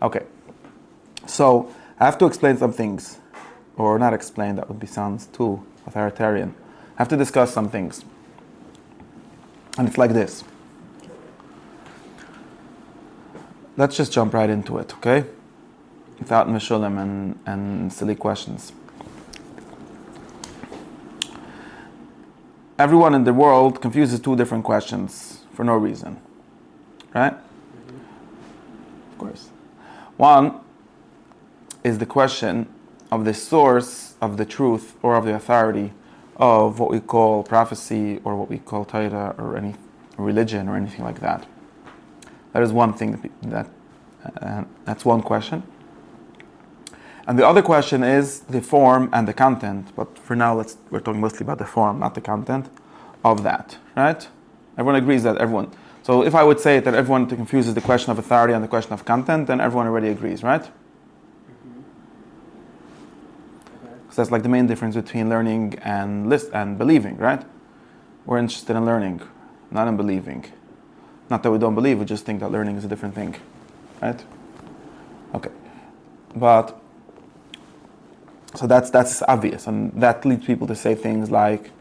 Okay. So I have to explain some things, or not explain. That would be sounds too authoritarian. I have to discuss some things, and it's like this. Let's just jump right into it, okay? Without mishulim and silly questions. Everyone in the world confuses two different questions for no reason, right? Of course. One is the question of the source of the truth or of the authority of what we call prophecy or what we call Torah or any religion or anything like that. That is one thing that's one question. And the other question is the form and the content. But for now, we're talking mostly about the form, not the content of that, right? Everyone agrees that so if I would say that everyone confuses the question of authority and the question of content, then everyone already agrees, right? Because that's like the main difference between learning and believing, right? We're interested in learning, not in believing. Not that we don't believe, we just think that learning is a different thing, right? Okay, but so that's obvious, and that leads people to say things like,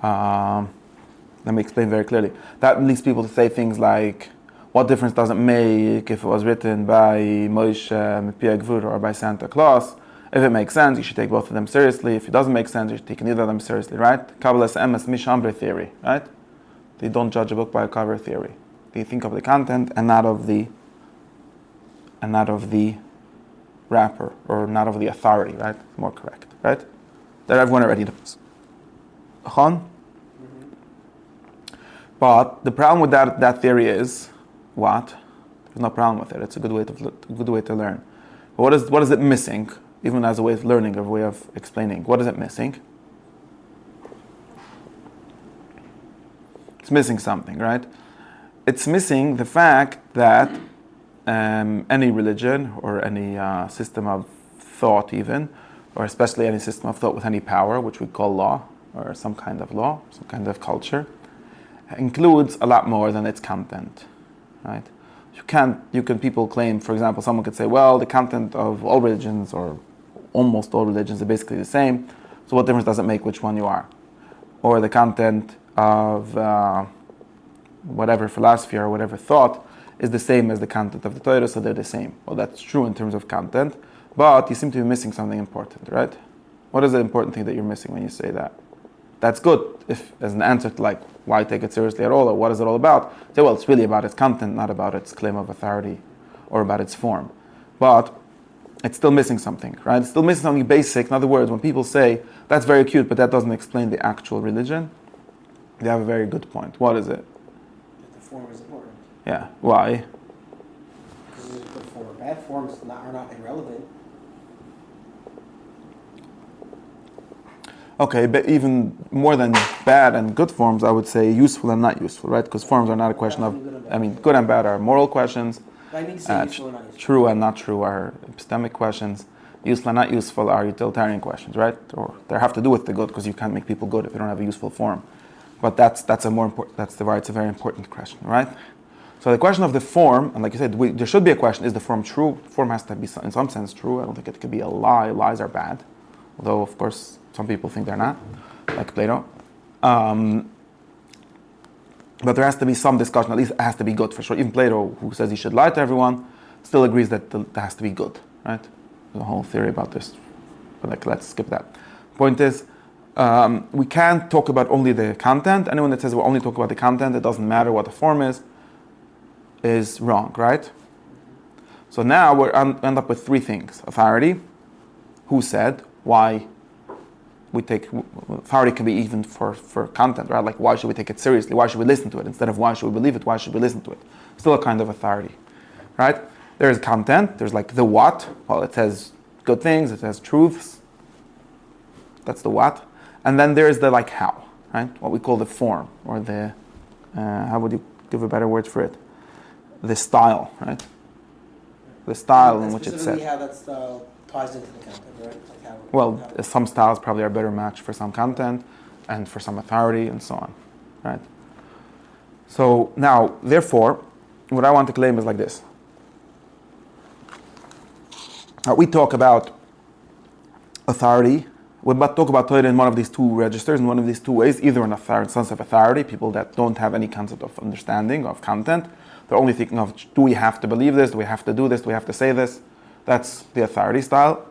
let me explain very clearly. That leads people to say things like, what difference does it make if it was written by Moshe Mipia Gvur or by Santa Claus? If it makes sense, you should take both of them seriously. If it doesn't make sense, you should take neither of them seriously, right? Kabbalah's emes mishambre theory, right? They don't judge a book by a cover theory. They think of the content and not of the wrapper, or not of the authority, right? More correct, right? That everyone already knows. But the problem with that theory is what? There's no problem with it. It's a good way to learn. But what is it missing? Even as a way of learning, or a way of explaining, what is it missing? It's missing something, right? It's missing the fact that any religion or any system of thought even, or especially any system of thought with any power, which we call law, or some kind of law, some kind of culture, includes a lot more than its content, right? People claim, for example, someone could say, well, the content of all religions, or almost all religions, are basically the same, so what difference does it make which one you are? Or the content of whatever philosophy or whatever thought is the same as the content of the Torah, so they're the same. Well, that's true in terms of content, but you seem to be missing something important, right? What is the important thing that you're missing when you say that? That's good, if as an answer to like, why take it seriously at all, or what is it all about? Say, well, it's really about its content, not about its claim of authority, or about its form. But it's still missing something, right? It's still missing something basic. In other words, when people say, that's very cute, but that doesn't explain the actual religion, they have a very good point. What is it? That the form is important. Yeah, why? Because it's a good form. Bad forms are not irrelevant. Okay, but even more than bad and good forms, I would say useful and not useful, right? Because forms are not a question of, good and bad are moral questions. I mean, useful and not useful. True and not true are epistemic questions. Useful and not useful are utilitarian questions, right? Or they have to do with the good, because you can't make people good if you don't have a useful form. But that's why it's a very important question, right? So the question of the form, and like you said, there should be a question: is the form true? The form has to be in some sense true. I don't think it could be a lie. Lies are bad, although of course some people think they're not, like Plato. But there has to be some discussion. At least it has to be good for sure. Even Plato, who says he should lie to everyone, still agrees that it has to be good, right? There's a whole theory about this, but let's skip that. Point is, we can't talk about only the content. Anyone that says we'll only talk about the content, it doesn't matter what the form is wrong, right? So now we end up with three things: authority, who said, why we take authority can be even for content, right? Like, why should we take it seriously? Why should we listen to it? Instead of why should we believe it, why should we listen to it? Still a kind of authority, right? There's content, there's like the what. Well, it says good things, it says truths. That's the what. And then there's the like how, right? What we call the form, or the, how would you give a better word for it? The style, right? The style in which it's said. How that style ties into the content, right? Like how some styles probably are a better match for some content and for some authority and so on, right? So now, therefore, what I want to claim is like this. we talk about authority. We talk about Torah in one of these two registers, in one of these two ways, either an authority, sense of authority, people that don't have any concept of understanding, of content. They're only thinking of, do we have to believe this? Do we have to do this? Do we have to say this? That's the authority style.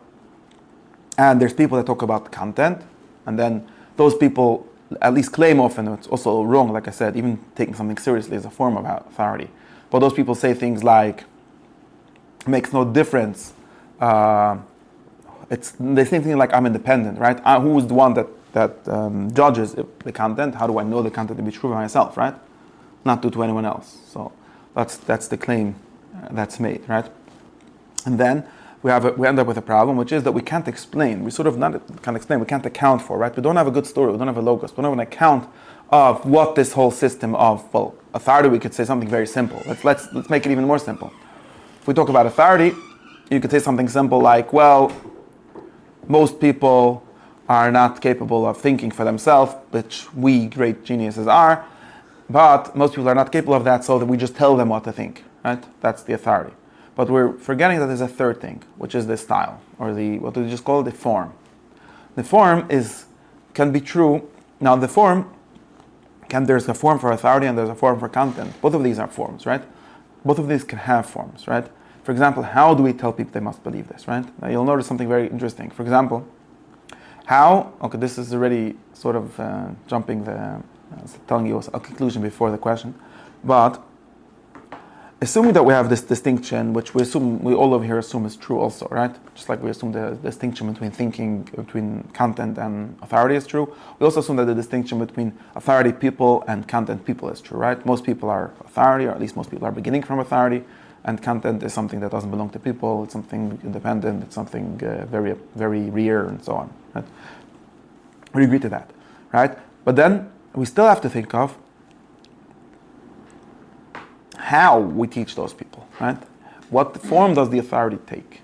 And there's people that talk about content, and then those people at least claim often, it's also wrong, like I said, even taking something seriously is a form of authority. But those people say things like, it makes no difference. It's the same thing like I'm independent, right? Who is the one that judges the content? How do I know the content to be true for myself, right? Not to anyone else. So that's the claim that's made, right? And then we end up with a problem, which is that we can't explain. We sort of can't explain. We can't account for, right? We don't have a good story. We don't have a logos. We don't have an account of what this whole system of authority. We could say something very simple. Let's make it even more simple. If we talk about authority, you could say something simple like, well, most people are not capable of thinking for themselves, which we great geniuses are, but most people are not capable of that, so that we just tell them what to think, right? That's the authority. But we're forgetting that there's a third thing, which is the style, or what do we just call it? The form. The form can be true. Now there's a form for authority and there's a form for content. Both of these are forms, right? Both of these can have forms, right? For example, how do we tell people they must believe this, right? Now you'll notice something very interesting. For example, this is already sort of telling you a conclusion before the question, but assuming that we have this distinction, which we all over here assume is true also, right? Just like we assume the distinction between content and authority is true, we also assume that the distinction between authority people and content people is true, right? Most people are authority, or at least most people are beginning from authority, and content is something that doesn't belong to people, it's something independent, it's something very, very rare, and so on, right? We agree to that, right? But then we still have to think of how we teach those people, right? What form does the authority take?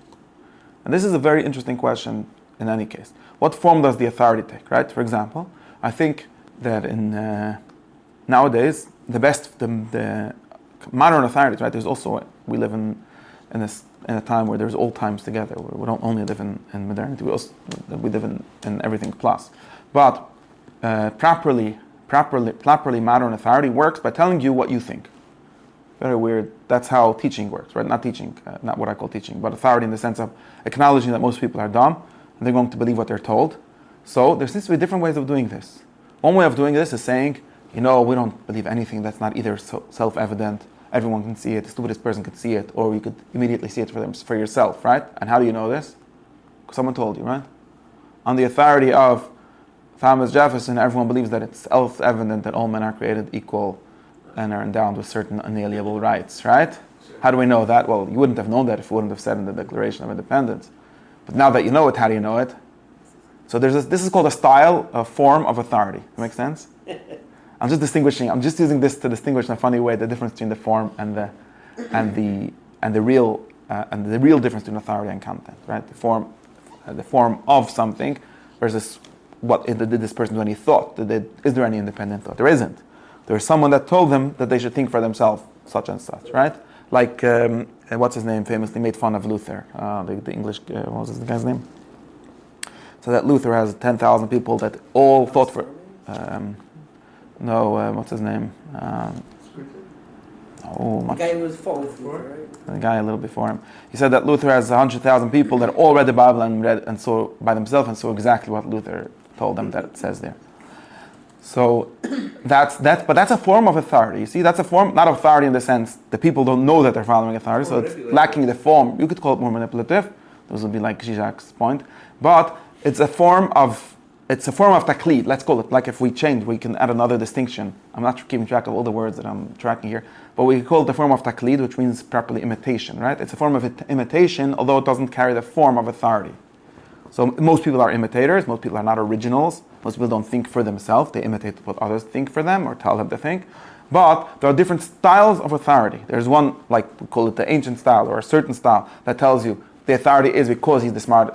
And this is a very interesting question in any case. What form does the authority take, right? For example, I think that in nowadays, the modern authorities, right? There's also, we live in a time where there's old times together, where we don't only live in modernity, we live in everything plus. But properly modern authority works by telling you what you think. Very weird. That's how teaching works, right? Not teaching, not what I call teaching, but authority in the sense of acknowledging that most people are dumb and they're going to believe what they're told. So there seems to be different ways of doing this. One way of doing this is saying, we don't believe anything that's not either self-evident, everyone can see it, the stupidest person could see it, or you could immediately see it for yourself, right? And how do you know this? Because someone told you, right? On the authority of Thomas Jefferson, everyone believes that it's self-evident that all men are created equal and are endowed with certain unalienable rights, right? How do we know that? Well, you wouldn't have known that if you wouldn't have said in the Declaration of Independence. But now that you know it, how do you know it? So this is called a form of authority. Does that make sense? I'm just using this to distinguish in a funny way the difference between the form and the real difference between authority and content, right? The form of something versus what did this person do any thought? Is there any independent thought? There isn't. There's someone that told them that they should think for themselves, such and such, right? Like, what's his name famously made fun of Luther, the English, what was the guy's name? So that Luther has 10,000 people that all thought for, what's his name? The guy who was following Luther, right? The guy a little before him. He said that Luther has 100,000 people that all read the Bible and saw by themselves and saw exactly what Luther told them that it says there. So that's a form of authority. You see, that's a form, not authority in the sense that people don't know that they're following authority, so it's lacking the form. You could call it more manipulative. Those would be like Yitzchok's point. But it's a form of taqlid. Let's call it, like if we change, we can add another distinction. I'm not keeping track of all the words that I'm tracking here, but we call it the form of taqlid, which means properly imitation, right? It's a form of imitation, although it doesn't carry the form of authority. So most people are imitators, most people are not originals, most people don't think for themselves, they imitate what others think for them or tell them to think. But there are different styles of authority. There's one, like we call it the ancient style or a certain style that tells you the authority is because he's the smart,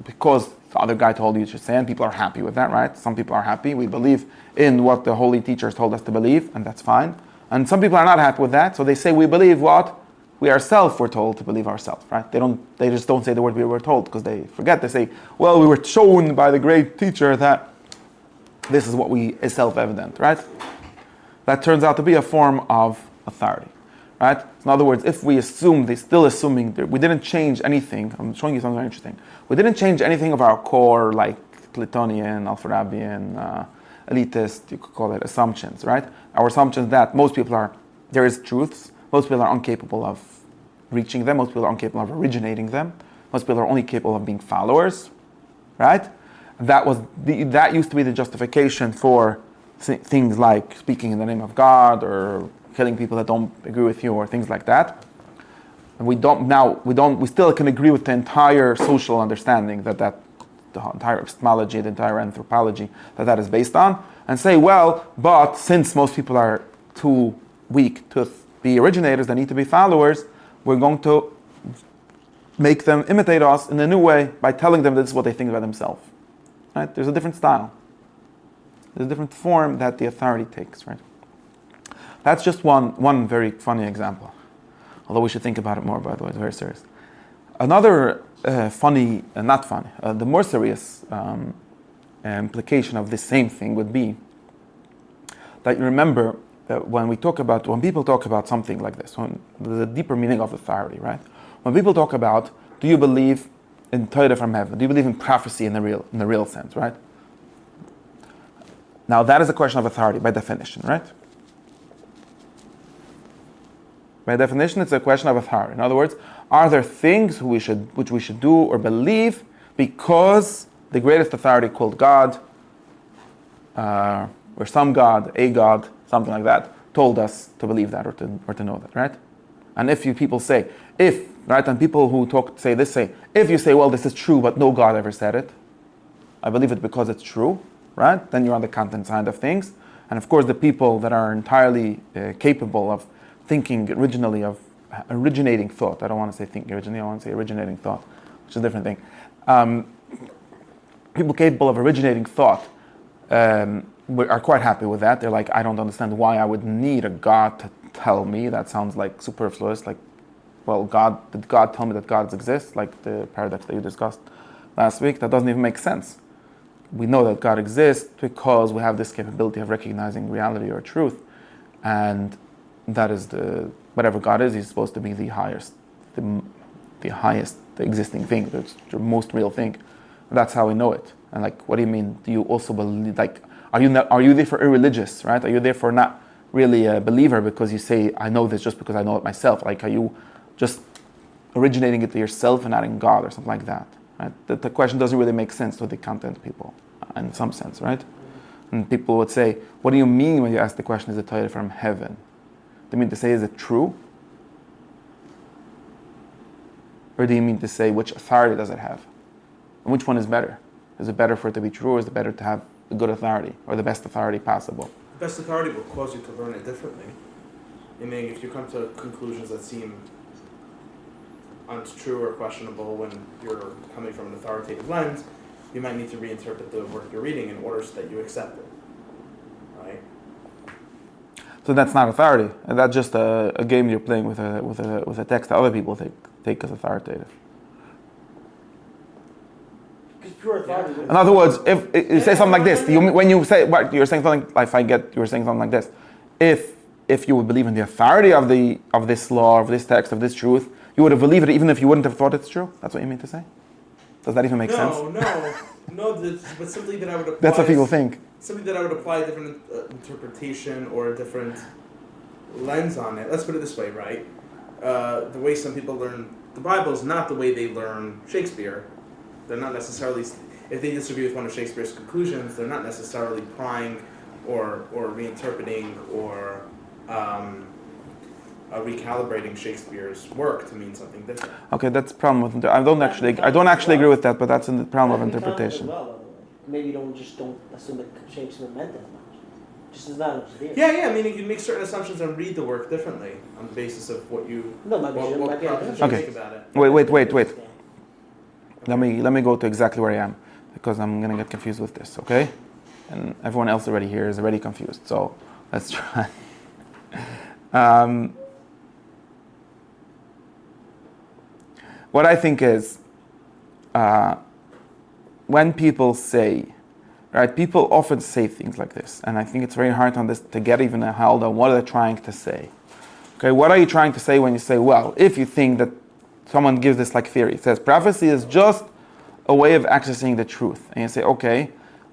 because the other guy told you to say, and people are happy with that, right? Some people are happy. We believe in what the holy teachers told us to believe, and that's fine. And some people are not happy with that, so they say we believe what? we ourselves were told to believe ourselves, right? They just don't say the word we were told because they forget. They say, well, we were shown by the great teacher that this is what is self-evident, right? That turns out to be a form of authority, right? So in other words, if we assume, they're still assuming that we didn't change anything. I'm showing you something very interesting. We didn't change anything of our core, like Platonian, Alfarabian, elitist, you could call it assumptions, right? Our assumptions that most people there is truths, most people are incapable of reaching them, most people are incapable of originating them, most people are only capable of being followers, right? That used to be the justification for things like speaking in the name of God or killing people that don't agree with you or things like that. And we still can agree with the entire social understanding that the entire epistemology, the entire anthropology that is based on, and say, well, but since most people are too weak to be originators, they need to be followers, we're going to make them imitate us in a new way by telling them this is what they think about themselves. Right? There's a different style. There's a different form that the authority takes, right? That's just one very funny example. Although we should think about it more, by the way, it's very serious. Another the more serious implication of this same thing would be that you remember that when people talk about something like this, the deeper meaning of authority, right? When people talk about, do you believe in Torah from heaven? Do you believe in prophecy in the real sense, right? Now that is a question of authority by definition, right? By definition, it's a question of authority. In other words, are there things which we should do or believe because the greatest authority called God, or some God, a God, something like that, told us to believe that or to know that, right? And if you people say, and people who say, if you say, well, this is true, but no God ever said it, I believe it because it's true, right? Then you're on the content side of things. And of course, the people that are entirely capable of thinking originally, of originating thought. I don't want to say thinking originally, I want to say originating thought, which is a different thing. People capable of originating thought are quite happy with that. They're like, I don't understand why I would need a God to tell me. That sounds like superfluous. Like, well, did God tell me that God exists? Like the paradox that you discussed last week. That doesn't even make sense. We know that God exists because we have this capability of recognizing reality or truth. And that is whatever God is, he's supposed to be the highest, the existing thing, the most real thing. And that's how we know it. And like, what do you mean? Do you also believe, like, are you therefore irreligious, right? Are you therefore not really a believer because you say, I know this just because I know it myself? Like, are you just originating it to yourself and not in God or something like that? Right? The question doesn't really make sense to the content people, in some sense, right? And people would say, what do you mean when you ask the question, is it Torah from heaven? Do you mean to say, is it true? Or do you mean to say, which authority does it have? And which one is better? Is it better for it to be true, or is it better to have a good authority, or the best authority possible? The best authority will cause you to learn it differently. I mean, if you come to conclusions that seem untrue or questionable when you're coming from an authoritative lens, you might need to reinterpret the work you're reading in order so that you accept it, right? So that's not authority. That's just a game you're playing with a text that other people take as authoritative. Pure authority. In other words, if you say something like this, when you say what you're saying something, you're saying something like this. If you would believe in the authority of this law, of this text, of this truth, you would have believed it even if you wouldn't have thought it's true. That's what you mean to say? Does that even make sense? No. But something that I would apply. That's what people think. Something that I would apply a different interpretation or a different lens on it. Let's put it this way, right? The way some people learn the Bible is not the way they learn Shakespeare. They're not necessarily, if they disagree with one of Shakespeare's conclusions, they're not necessarily prying or reinterpreting or recalibrating Shakespeare's work to mean something different. Okay, that's the problem with I don't actually agree with that, but that's the problem of interpretation. Maybe don't assume that Shakespeare meant that much. Just as not as it. Yeah. I mean, you can make certain assumptions and read the work differently on the basis of what you think about it. Wait. Let me go to exactly where I am, because I'm gonna get confused with this, okay? And everyone else already here is already confused. So let's try. what I think is, when people say, right, people often say things like this, and I think it's very hard on this to get even a hold on what are they trying to say. Okay, what are you trying to say when you say, well, if you think that someone gives this like theory, it says prophecy is just a way of accessing the truth, and you say, okay,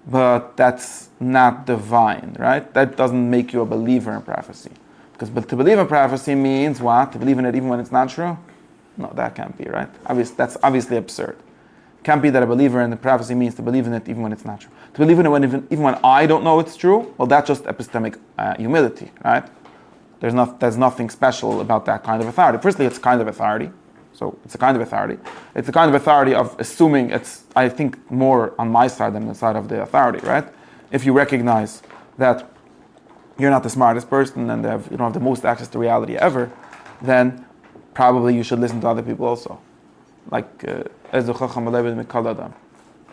but that's not divine, right? That doesn't make you a believer in prophecy. But to believe in prophecy means what? To believe in it even when it's not true? No, that can't be, right? That's obviously absurd. It can't be that a believer in the prophecy means to believe in it even when it's not true. To believe in it even when I don't know it's true, well, that's just epistemic humility, right? There's nothing special about that kind of authority. Firstly, it's a kind of authority. So it's a kind of authority. It's a kind of authority of assuming it's, I think, more on my side than the side of the authority, right? If you recognize that you're not the smartest person and you don't have the most access to reality ever, then probably you should listen to other people also. Like,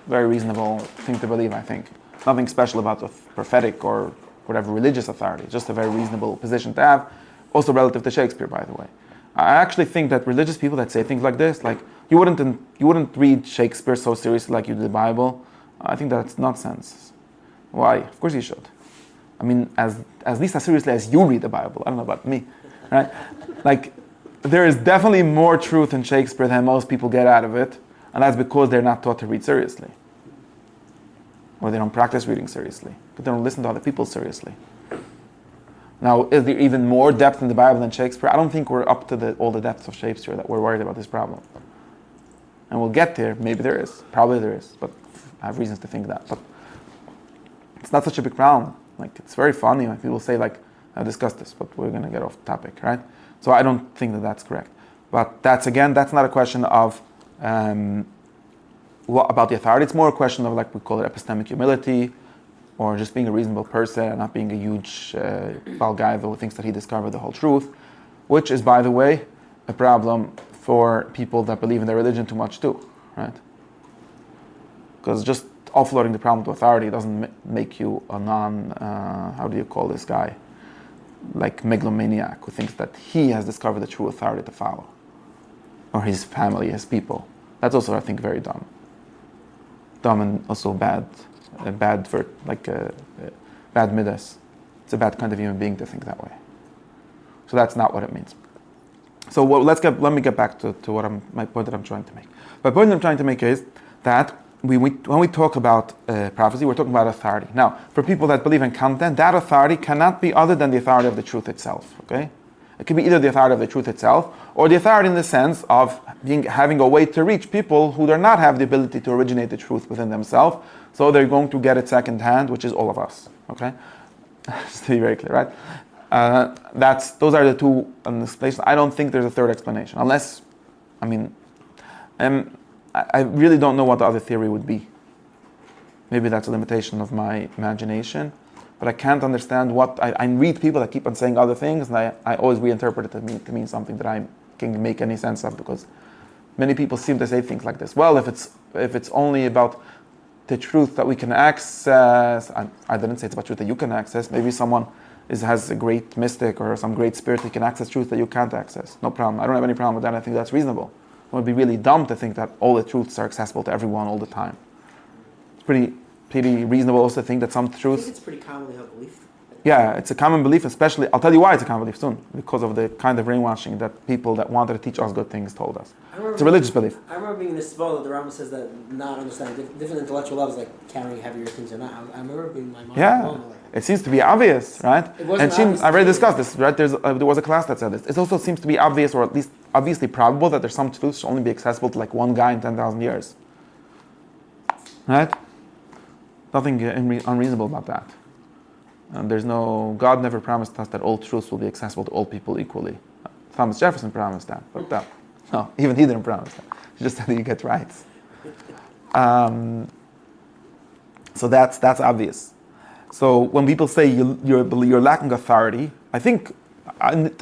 very reasonable thing to believe, I think. Nothing special about the prophetic or whatever religious authority. Just a very reasonable position to have. Also relative to Shakespeare, by the way. I actually think that religious people that say things like this, like you wouldn't read Shakespeare so seriously like you do the Bible. I think that's nonsense. Why? Of course you should. I mean, as least as seriously as you read the Bible. I don't know about me, right? Like, there is definitely more truth in Shakespeare than most people get out of it, and that's because they're not taught to read seriously, or they don't practice reading seriously, but they don't listen to other people seriously. Now, is there even more depth in the Bible than Shakespeare? I don't think we're up to all the depths of Shakespeare that we're worried about this problem. And we'll get there. Maybe there is. Probably there is. But I have reasons to think that. But it's not such a big problem. Like, it's very funny when people say, like, I've discussed this, but we're going to get off topic, right? So I don't think that that's correct. But that's not a question of what about the authority. It's more a question of, like, we call it epistemic humility, or just being a reasonable person and not being a huge guy who thinks that he discovered the whole truth, which is, by the way, a problem for people that believe in their religion too much too, right? Because just offloading the problem to authority doesn't make you a how do you call this guy? Like megalomaniac who thinks that he has discovered the true authority to follow. Or his family, his people. That's also, I think, very dumb. Dumb and also bad midas. It's a bad kind of human being to think that way. So that's not what it means. So let me get back to my point that I'm trying to make. My point that I'm trying to make is that when we talk about prophecy, we're talking about authority. Now, for people that believe in content, that authority cannot be other than the authority of the truth itself. Okay, it can be either the authority of the truth itself, or the authority in the sense of having a way to reach people who do not have the ability to originate the truth within themselves. So they're going to get it secondhand, which is all of us. Okay, just to be very clear, right? Those are the two explanations. I don't think there's a third explanation, unless, I really don't know what the other theory would be. Maybe that's a limitation of my imagination, but I can't understand what I read people that keep on saying other things, and I always reinterpret it to mean something that I can make any sense of, because many people seem to say things like this. Well, if it's only about the truth that we can access, I didn't say it's about truth that you can access. Maybe someone has a great mystic or some great spirit that can access truth that you can't access. No problem. I don't have any problem with that. I think that's reasonable. It would be really dumb to think that all the truths are accessible to everyone all the time. It's pretty reasonable also to think that some truths... I think it's pretty commonly held belief. Yeah, it's a common belief, especially... I'll tell you why it's a common belief soon. Because of the kind of brainwashing that people that wanted to teach us good things told us. It's a religious belief. I remember being in this spell that the Rambam says that not understanding different intellectual levels, like carrying heavier things or not. I remember being my mind blown away. It seems to be obvious, right? It wasn't obvious. I already discussed this, right? There was a class that said this. It also seems to be obvious, or at least obviously probable, that there's some truths that only be accessible to like one guy in 10,000 years. Right? Nothing unreasonable about that. And God never promised us that all truths will be accessible to all people equally. Thomas Jefferson promised that, but no, even he didn't promise that. He just said that you get rights. So that's obvious. So when people say you're lacking authority, I think,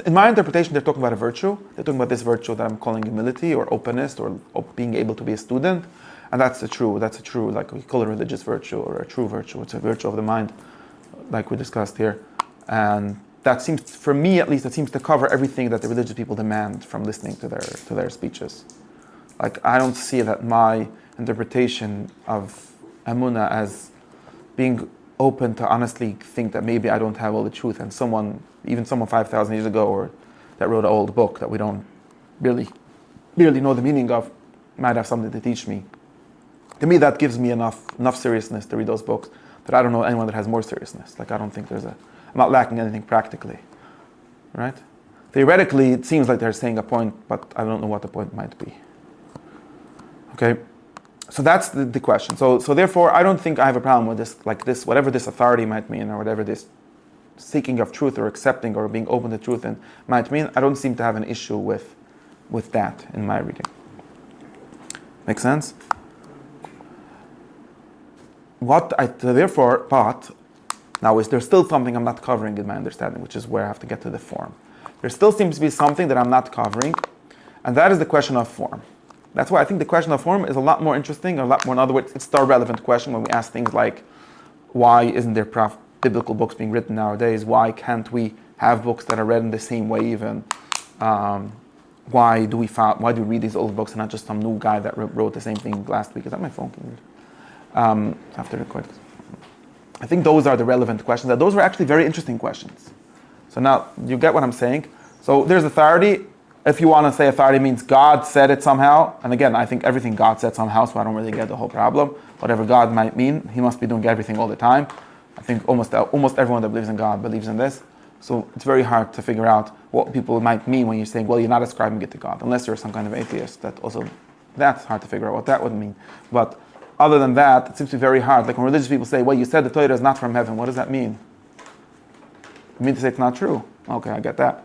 in my interpretation, they're talking about a virtue. They're talking about this virtue that I'm calling humility or openness or being able to be a student. And that's a true, like we call it a religious virtue or a true virtue. It's a virtue of the mind, like we discussed here. And that seems, for me at least, it seems to cover everything that the religious people demand from listening to their speeches. Like, I don't see that my interpretation of Emunah as being open to honestly think that maybe I don't have all the truth, and someone 5,000 years ago, or that wrote an old book that we don't really know the meaning of, might have something to teach me. To me, that gives me enough seriousness to read those books, that I don't know anyone that has more seriousness. Like, I don't think I'm not lacking anything practically, right? Theoretically, it seems like they're saying a point, but I don't know what the point might be. Okay, so that's the question. So therefore, I don't think I have a problem with this, like this, whatever this authority might mean, or whatever this seeking of truth, or accepting, or being open to truth and might mean. I don't seem to have an issue with that in my reading. Make sense? But now is there still something I'm not covering in my understanding, which is where I have to get to the form. There still seems to be something that I'm not covering, and that is the question of form. That's why I think the question of form is a lot more interesting, a lot more, in other words, it's the relevant question when we ask things like, why isn't there biblical books being written nowadays? Why can't we have books that are read in the same way even? Why do we read these old books and not just some new guy that wrote the same thing last week? Is that my phone? After the record. I think those are the relevant questions. And those were actually very interesting questions. So now, you get what I'm saying? So there's authority. If you want to say authority means God said it somehow, and again, I think everything God said somehow, so I don't really get the whole problem. Whatever God might mean, he must be doing everything all the time. I think almost everyone that believes in God believes in this. So it's very hard to figure out what people might mean when you're saying, well, you're not ascribing it to God, unless you're some kind of atheist. That's hard to figure out what that would mean. But other than that, it seems to be very hard. Like when religious people say, well, you said the Torah is not from heaven. What does that mean? You mean to say it's not true? Okay, I get that.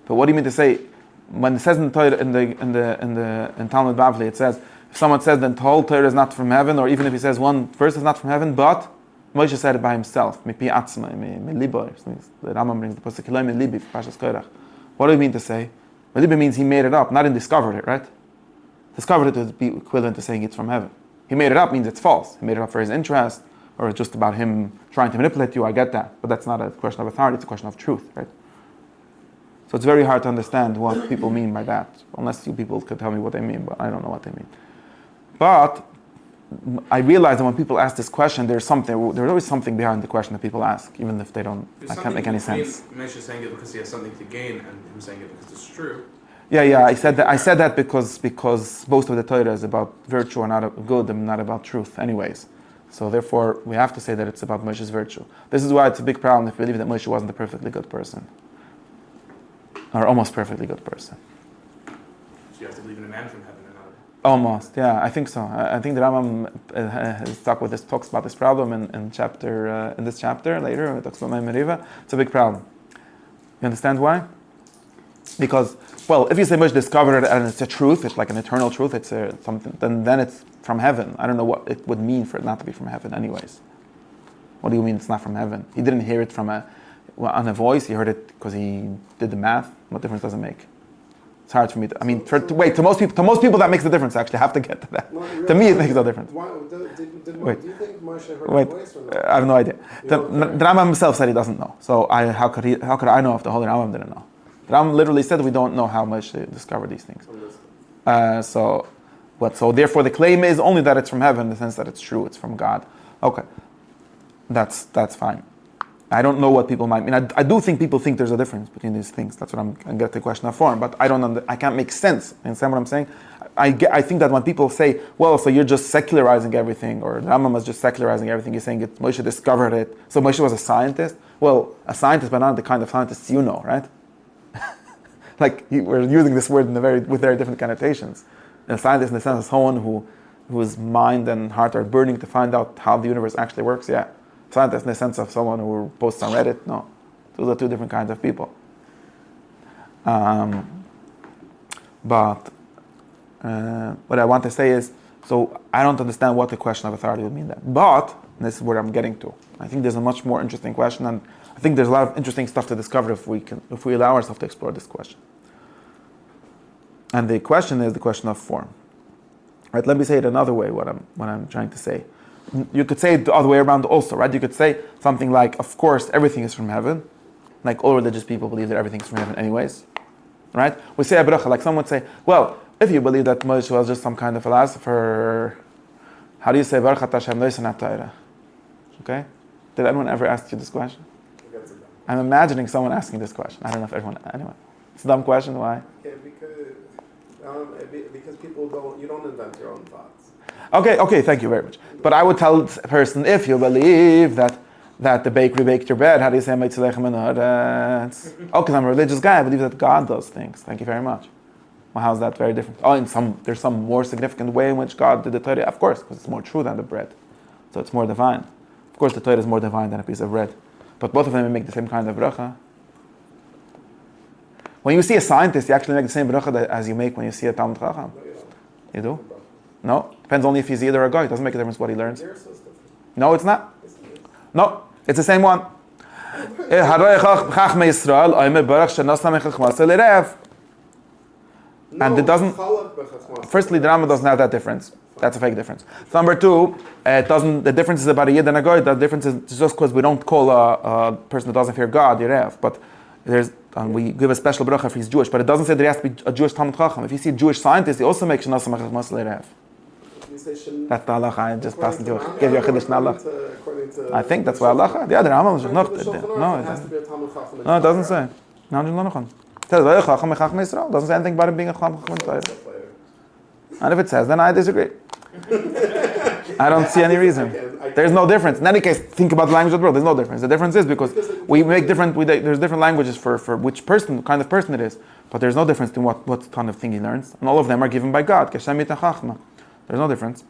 But what do you mean to say, when it says in the Torah, in Talmud Bavli, it says, if someone says the whole Torah is not from heaven, or even if he says one verse is not from heaven, but Moshe said it by himself. The Rambam brings the pasuk Eloi mi libi for Parshas Korach. What do you mean to say? Libi means he made it up, not discovered it, right? Discovered it would be equivalent to saying it's from heaven. He made it up means it's false. He made it up for his interest, or just about him trying to manipulate you. I get that, but that's not a question of authority. It's a question of truth, right? So it's very hard to understand what people mean by that, unless you people could tell me what they mean, but I don't know what they mean. But I realize that when people ask this question, there's always something behind the question that people ask, even if they don't, I can't make any sense. Mesh saying it because he has something to gain, and him saying it because it's true. Yeah, I said that because most of the Torah is about virtue and not good, and not about truth anyways. So therefore, we have to say that it's about Moshe's virtue. This is why it's a big problem if we believe that Moshe wasn't a perfectly good person. Or almost perfectly good person. So you have to believe in a man from heaven and not. Almost, yeah, I think so. I think the Rambam talks about this problem in this chapter later. It talks about my Meriva. It's a big problem. You understand why? Because, well, if you say Moshe discovered it and it's a truth, it's like an eternal truth, it's something, then it's from heaven. I don't know what it would mean for it not to be from heaven anyways. What do you mean it's not from heaven? He didn't hear it on a voice, he heard it because he did the math. What difference does it make? It's hard for me to, to most people that makes a difference, actually. I have to get to that. To me, it makes no difference. Do you think Moshe heard a voice or not? I have no idea. The Rambam himself said he doesn't know. So how could I know if the Holy Rambam didn't know? The Rambam literally said we don't know how Moshe discovered these things. So therefore the claim is only that it's from heaven in the sense that it's true, it's from God. Okay, that's fine. I don't know what people might mean. I do think people think there's a difference between these things. That's what I'm going to get the question of form. But I can't make sense. You understand what I'm saying? I think that when people say, well, so you're just secularizing everything, or Rambam was just secularizing everything, you're saying Moshe discovered it. So Moshe was a scientist? Well, a scientist, but not the kind of scientists you know, right? We're using this word with very different connotations. A scientist in the sense of someone whose mind and heart are burning to find out how the universe actually works, yeah. Scientist in the sense of someone who posts on Reddit, no. Those are two different kinds of people. But what I want to say is, so I don't understand what the question of authority would mean there. But, this is where I'm getting to. I think there's a much more interesting question, and I think there's a lot of interesting stuff to discover if we allow ourselves to explore this question. And the question is the question of form. Right? Let me say it another way, what I'm trying to say. You could say it the other way around also, right? You could say something like, of course, everything is from heaven. Like all religious people believe that everything's from heaven anyways. Right? We say a bracha, like someone would say, well, if you believe that Moshe was just some kind of philosopher, how do you say Baruch Atah Hashem Noisen HaTorah? Okay? Did anyone ever ask you this question? I'm imagining someone asking this question. I don't know if anyone. It's a dumb question, why? Yeah, because you don't invent your own thoughts. Okay, thank you very much. But I would tell a person, if you believe that the bakery baked your bread, how do you say Meitzei Lechem Haaretz? Oh, because I'm a religious guy, I believe that God does things. Thank you very much. Well, how's that very different? Oh, there's some more significant way in which God did the Torah. Of course, because it's more true than the bread. So it's more divine. Of course, the Torah is more divine than a piece of bread. But both of them make the same kind of bracha. When you see a scientist, you actually make the same bracha as you make when you see a Talmud Chacham. You do? No. Depends only if he's either a guy. It doesn't make a difference what he learns. No, it's not. No, it's the same one. And it doesn't. Firstly, the Rambam doesn't have that difference. That's a fake difference. Number two, it doesn't. The difference is about a Yid and a Goy. The difference is just because we don't call a person that doesn't fear God Yerev, but we give a special bracha if he's Jewish. But it doesn't say that he has to be a Jewish Talmud Chacham. If you see a Jewish scientist, he also makes Shnasa Mechach Masel Yerev. That's the halacha. I just passed into it. Give you a chiddush halacha. I think that's why halacha. The other Rambam is not. No, it doesn't say. No, it says Chacham Mechach Yisrael. Doesn't say anything about him being a Chacham Chacham. And if it says, then I disagree. I don't see any reason. There's no difference. In any case, think about the language of the world. There's no difference. The difference is because we make different. There's different languages for which person, kind of person it is. But there's no difference in what kind of thing he learns, and all of them are given by God. There's no difference.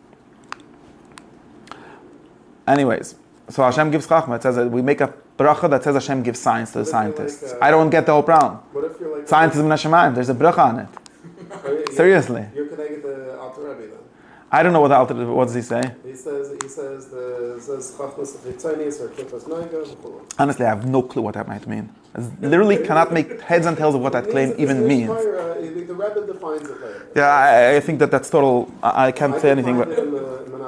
Anyways, so Hashem gives chachma. It says that we make a bracha that says Hashem gives science to the scientists. I don't get the whole problem. Science is min hashemayim. There's a bracha on it. Seriously. You're connected to Alter Rebbe then. I don't know what does he say? He says chachmas chitzonius or klipas noiga. Honestly, I have no clue what that might mean. I literally cannot make heads and tails of what that claim even means. The Rebbe defines it later. Yeah, I think that's total. I can't say anything. But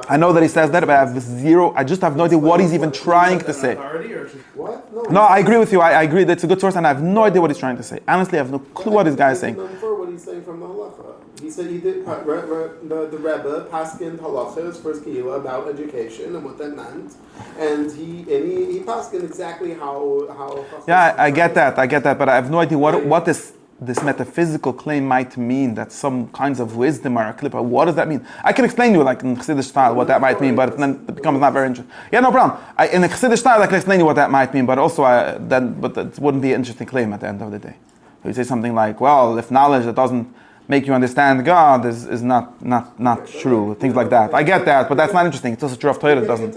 I know that he says that, but I just have no idea what he's even trying to say. What? No, I agree with you. I agree that's a good source, and I have no idea what he's trying to say. Honestly, I have no clue what this guy is saying. What he's saying from the halacha. He said the Rebbe paskined halachas for his kiyula about education and what that meant, and he paskined exactly how. Yeah, I get that, but I have no idea what this metaphysical claim might mean. That some kinds of wisdom are a clip. What does that mean? I can explain to you, like in Chassidish style, what that might mean, but then it becomes not very interesting. Yeah, no problem. In the Chassidish style, I can explain to you what that might mean, but also but it wouldn't be an interesting claim at the end of the day. You say something like, well, if knowledge that doesn't make you understand God is not true. Things like that. I get that, but that's not interesting. It's also true of Torah. It doesn't.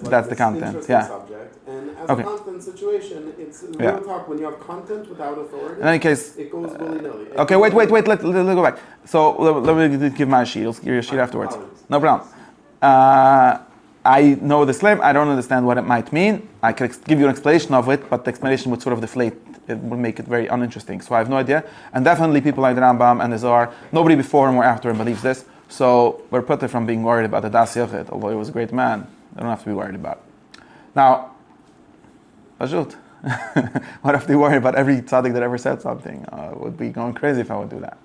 That's the content. Yeah. Subject. And as a content situation, it's real talk. When you have content without authority, in any case, it goes willy-nilly. Okay, wait. Let's go back. So let me give my sheet. I'll give you a sheet afterwards. No problem. I know the claim. I don't understand what it might mean. I can give you an explanation of it, but the explanation would sort of deflate. It would make it very uninteresting. So I have no idea. And definitely people like the Rambam and the Zohar, nobody before him or after him believes this. So we're put there from being worried about the Das Yochid, although he was a great man. They don't have to be worried about it. Now, Pashut, what have to be worried about every tzaddik that ever said something? Would be going crazy if I would do that.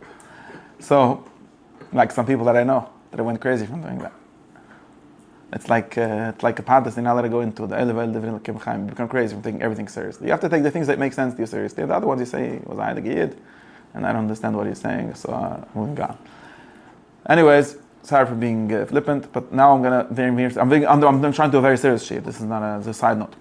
So, like some people that I know, that went crazy from doing that. It's like a padas, they're not let it go into the elevator, you become crazy from taking everything seriously. You have to take the things that make sense to you seriously. The other ones you say, was I the Yid? And I don't understand what he's saying, so moving on. Anyways, sorry for being flippant, but now I'm trying to do a very serious sheet. This is not a side note.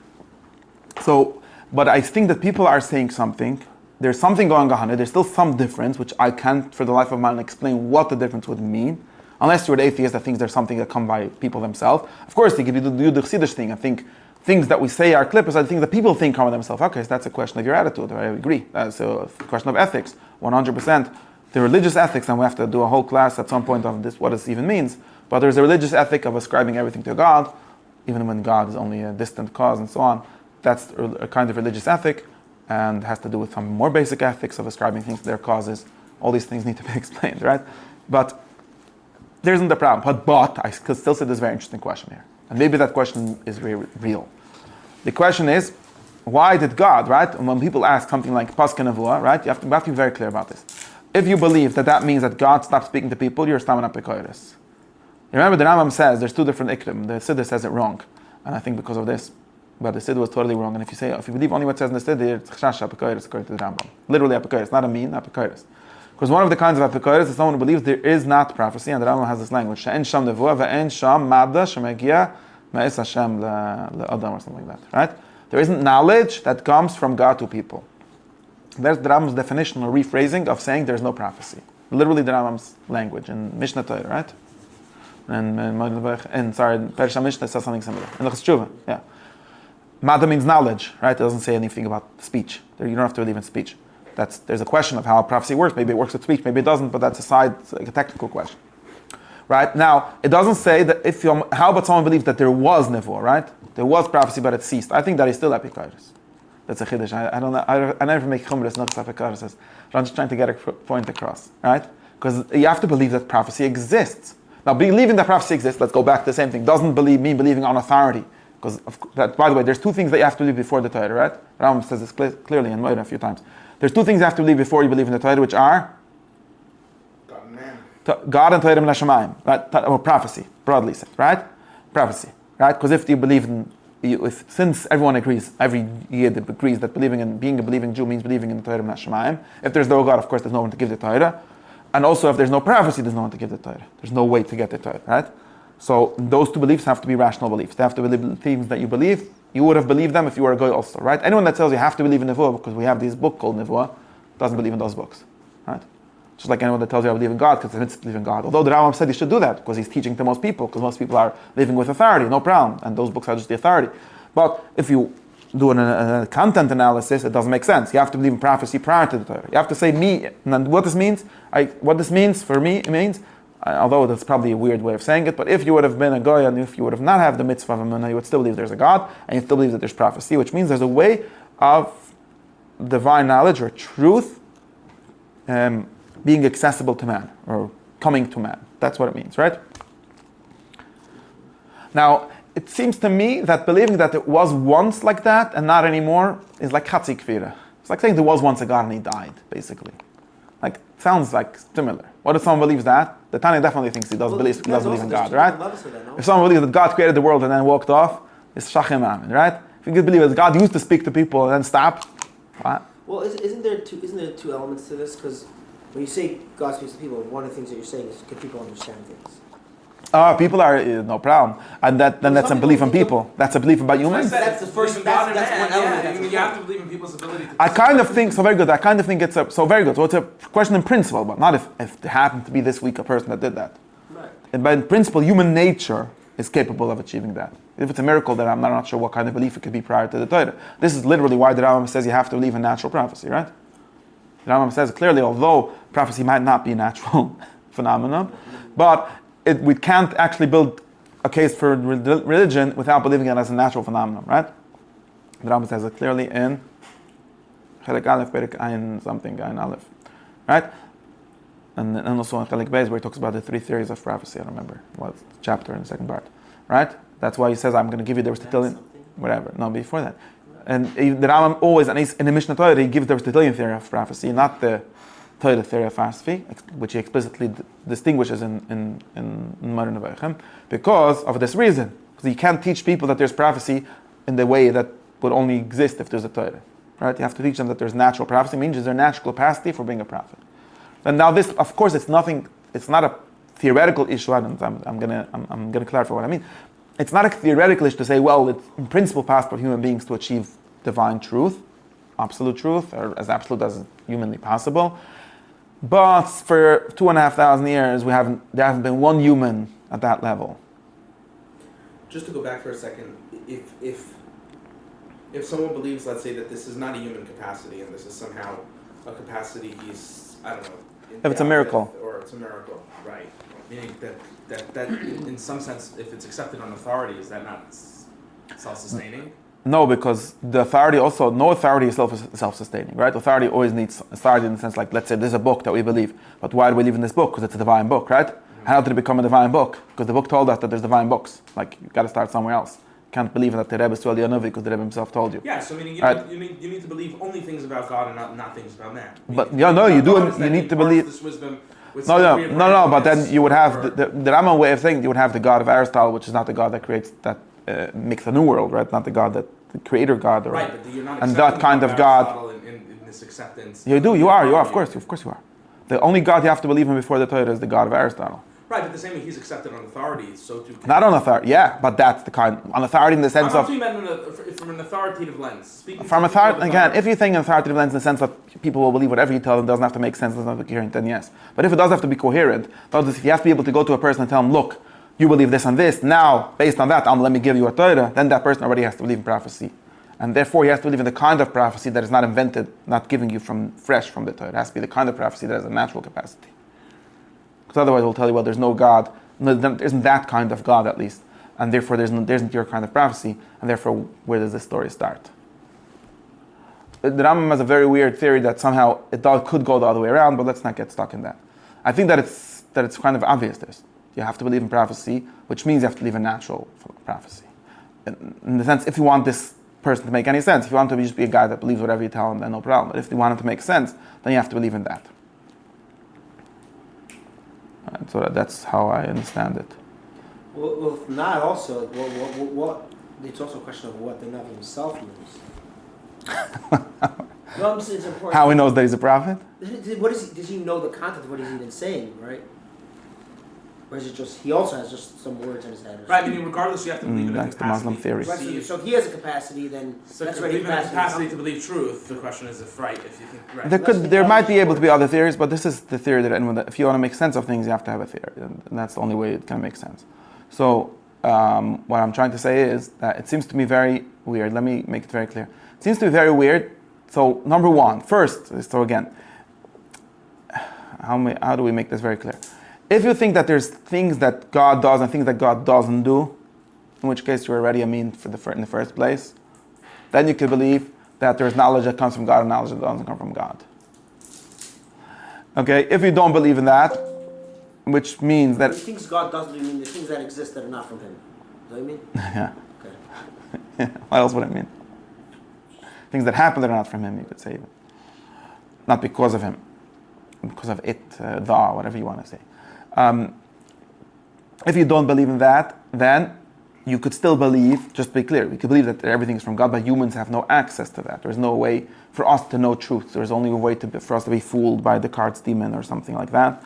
So, but I think that people are saying something. There's something going on here. There's still some difference, which I can't, for the life of mine, explain what the difference would mean. Unless you're an atheist that thinks there's something that come by people themselves. Of course, you could do the Chassidish thing. I think things that we say are clippers are things that people think come by themselves. Okay, so that's a question of your attitude. I agree. That's a question of ethics, 100%. The religious ethics, and we have to do a whole class at some point on this, what this even means. But there's a religious ethic of ascribing everything to God, even when God is only a distant cause and so on. That's a kind of religious ethic, and has to do with some more basic ethics of ascribing things to their causes. All these things need to be explained, right? But there isn't a problem. But I could still say there's a very interesting question here. And maybe that question is very real. The question is, why did God, right? And when people ask something like Pascha Nevuah, right? You have to be very clear about this. if you believe that means that God stopped speaking to people, you're stamina pekoiris. You remember the Rambam says there's two different ikrim. The Siddur says it wrong, and I think because of this, but the Siddur was totally wrong. And if you believe only what says in the Siddur, it's chashasha pekoiris according to the Rambam. Literally pekoiris, not a mean, pekoiris. Because one of the kinds of pekoiris is someone who believes there is not prophecy, and the Rambam has this language: she'en sham nevuah ve'en sham madda shemegia me'es Hashem le'adam, or something like that. Right? There isn't knowledge that comes from God to people. There's the Rambam's definition or rephrasing of saying there's no prophecy. Literally the Rambam's language in Mishnah Torah, right? And Perish Mishnah says something similar. In Lechus Tshuva, yeah. Mada means knowledge, right? It doesn't say anything about speech. You don't have to believe in speech. There's a question of how prophecy works. Maybe it works with speech, maybe it doesn't, but that's like a technical question. Right? Now, it doesn't say that how about someone believes that there was nevuah, right? There was prophecy, but it ceased. I think that is still epikairis. That's a chiddush. I don't know. I never make chumras, not epikairis. I'm just trying to get a point across, right? Because you have to believe that prophecy exists. Now, believing that prophecy exists, let's go back to the same thing, doesn't mean believing on authority. Because, by the way, there's two things that you have to believe before the Torah, right? Rambam says this clearly in Moira a few times. There's two things you have to believe before you believe in the Torah, which are God and man. God and Torah and Hashemayim, right? Or prophecy, broadly said, right? Prophecy, right? Because if you believe since everyone agrees, every Yid agrees that being a believing Jew means believing in the Torah and Hashemayim. If there's no God, of course, there's no one to give the Torah. And also, if there's no prophecy, there's no one to give the Torah. There's no way to get the Torah, right? So those two beliefs have to be rational beliefs. They have to be things that you believe. You would have believed them if you were a guy also, right? Anyone that tells you have to believe in Nevuah because we have this book called Nevuah doesn't believe in those books, right? Just like anyone that tells you I believe in God because they believe in God. Although the Rambam said he should do that because he's teaching to most people, because most people are living with authority, no problem, and those books are just the authority. But if you do a content analysis, it doesn't make sense. You have to believe in prophecy prior to the Torah. You have to say me, and what this means for me, it means, although that's probably a weird way of saying it, but if you would have been a goy and if you would have not have the mitzvah of Emunah, you would still believe there's a God, and you still believe that there's prophecy, which means there's a way of divine knowledge or truth being accessible to man, or coming to man. That's what it means, right? Now, it seems to me that believing that it was once like that and not anymore is like chatzi kfira. It's like saying there was once a God and he died, basically. Like, sounds like similar. What if someone believes that? The Tanya definitely thinks he doesn't believe in God, right? If someone believes that God created the world and then walked off, it's shachem amen, right? If you could believe that God used to speak to people and then stopped, what? Well, isn't there two elements to this? Because when you say God speaks to people, one of the things that you're saying is, can people understand things? People are no problem, and that's a belief in people. That's a belief about humans. That's the first. That's one element. You have to believe in people's ability to. I kind of think so. Very good. I kind of think it's so very good. So it's a question in principle, but not if there happened to be this week a person that did that. Right. But in principle, human nature is capable of achieving that. If it's a miracle, then I'm not sure what kind of belief it could be prior to the Torah. This is literally why the Rambam says you have to believe in natural prophecy, right? The Rambam says clearly, although prophecy might not be a natural phenomenon, but we can't actually build a case for religion without believing it as a natural phenomenon, right? The Rambam says it clearly in Chelek Aleph, Perek Ayin something, Ayin Aleph, right? And also in Chelek Beis where he talks about the three theories of prophecy. I don't remember what chapter in the second part, right? That's why he says, I'm going to give you the Aristotelian, whatever. No, before that. And the Rambam always, and in the Mishnah Torah, he gives the Aristotelian theory of prophecy, not the Torah theory of philosophy, which he explicitly distinguishes in Modern Nevuah, because of this reason. Because you can't teach people that there's prophecy in the way that would only exist if there's a Torah, right? You have to teach them that there's natural prophecy, means there's a natural capacity for being a prophet. And now this, of course, it's not a theoretical issue. I'm gonna clarify what I mean. It's not a theoretical issue to say, well, it's in principle possible for human beings to achieve divine truth, absolute truth, or as absolute as humanly possible. But for 2,500 years, there hasn't been one human at that level. Just to go back for a second, if someone believes, let's say, that this is not a human capacity and this is somehow a capacity he's, I don't know, If it's a miracle. Or it's a miracle, right? Meaning that in some sense, if it's accepted on authority, is that not self-sustaining? No, because no authority is self-sustaining, right? Authority always needs authority in the sense like, let's say there's a book that we believe, but why do we believe in this book? Because it's a divine book, right? Mm-hmm. How did it become a divine book? Because the book told us that there's divine books. Like, you got to start somewhere else. You can't believe that the Rebbe is Tzvi Novi because the Rebbe himself told you. Yeah, so meaning you need to believe only things about God and not things about man. But you do. You need to believe. This wisdom with No. But then you would have the Rambam way of thinking. You would have the God of Aristotle, which is not the God that creates that makes a new world, right? Not the God that the Creator God, right? But you're not and that kind of God. In this acceptance. You do. You are. Of course you are. The only God you have to believe in before the Torah is the God of Aristotle. Right, but the same way he's accepted on authority, so too. Not on authority, yeah, but that's the kind on authority in the sense I'm of. talking about from an authoritative lens. Speaking From authority, again, if you think an authoritative lens in the sense that people will believe whatever you tell them doesn't have to make sense, doesn't have to be coherent, then yes. But if it does have to be coherent, if you have to be able to go to a person and tell them, look, you believe this and this, now based on that, let me give you a Torah, then that person already has to believe in prophecy, and therefore he has to believe in the kind of prophecy that is not invented, not giving you from fresh from the Torah. It has to be the kind of prophecy that has a natural capacity. Because otherwise, we'll tell you, well, there's no God. No, there isn't that kind of God, at least, and therefore there isn't your kind of prophecy, and therefore where does this story start? The Rambam has a very weird theory that somehow could go the other way around, but let's not get stuck in that. I think that it's kind of obvious. You have to believe in prophecy, which means you have to believe in natural prophecy. In the sense, if you want this person to make any sense, if you want to just be a guy that believes whatever you tell him, then no problem. But if you want it to make sense, then you have to believe in that. And so that's how I understand it. Well, if not also, what it's also a question of what the Navi himself knows. No, I'm saying it's important. How he knows that he's a prophet? Does he know the content of what he's even saying, right? Or is it just, he also has just some words in his head? Right, I mean, regardless, you have to believe in a That's the Muslim theory. Right, so if he has a capacity, then So that's to already believe in a capacity to believe truth, the question is if you think, right. There might be able to be other theories, but this is the theory that if you want to make sense of things, you have to have a theory, and that's the only way it can make sense. So what I'm trying to say is that it seems to me very weird. Let me make it very clear. It seems to be very weird. So number one, first, so again, how do we make this very clear? If you think that there's things that God does and things that God doesn't do, in which case you're already in the first place, then you could believe that there's knowledge that comes from God and knowledge that doesn't come from God. Okay, if you don't believe in that, which means that... The things God doesn't do, mean the things that exist that are not from Him. Is that what you mean? Yeah. Okay. What else would it mean? Things that happen that are not from Him, you could say even. Not because of Him. Because of it, whatever you want to say. If you don't believe in that, then you could still believe, just to be clear, we could believe that everything is from God, but humans have no access to that. There's no way for us to know truth. There's only a way for us to be fooled by Descartes' demon or something like that.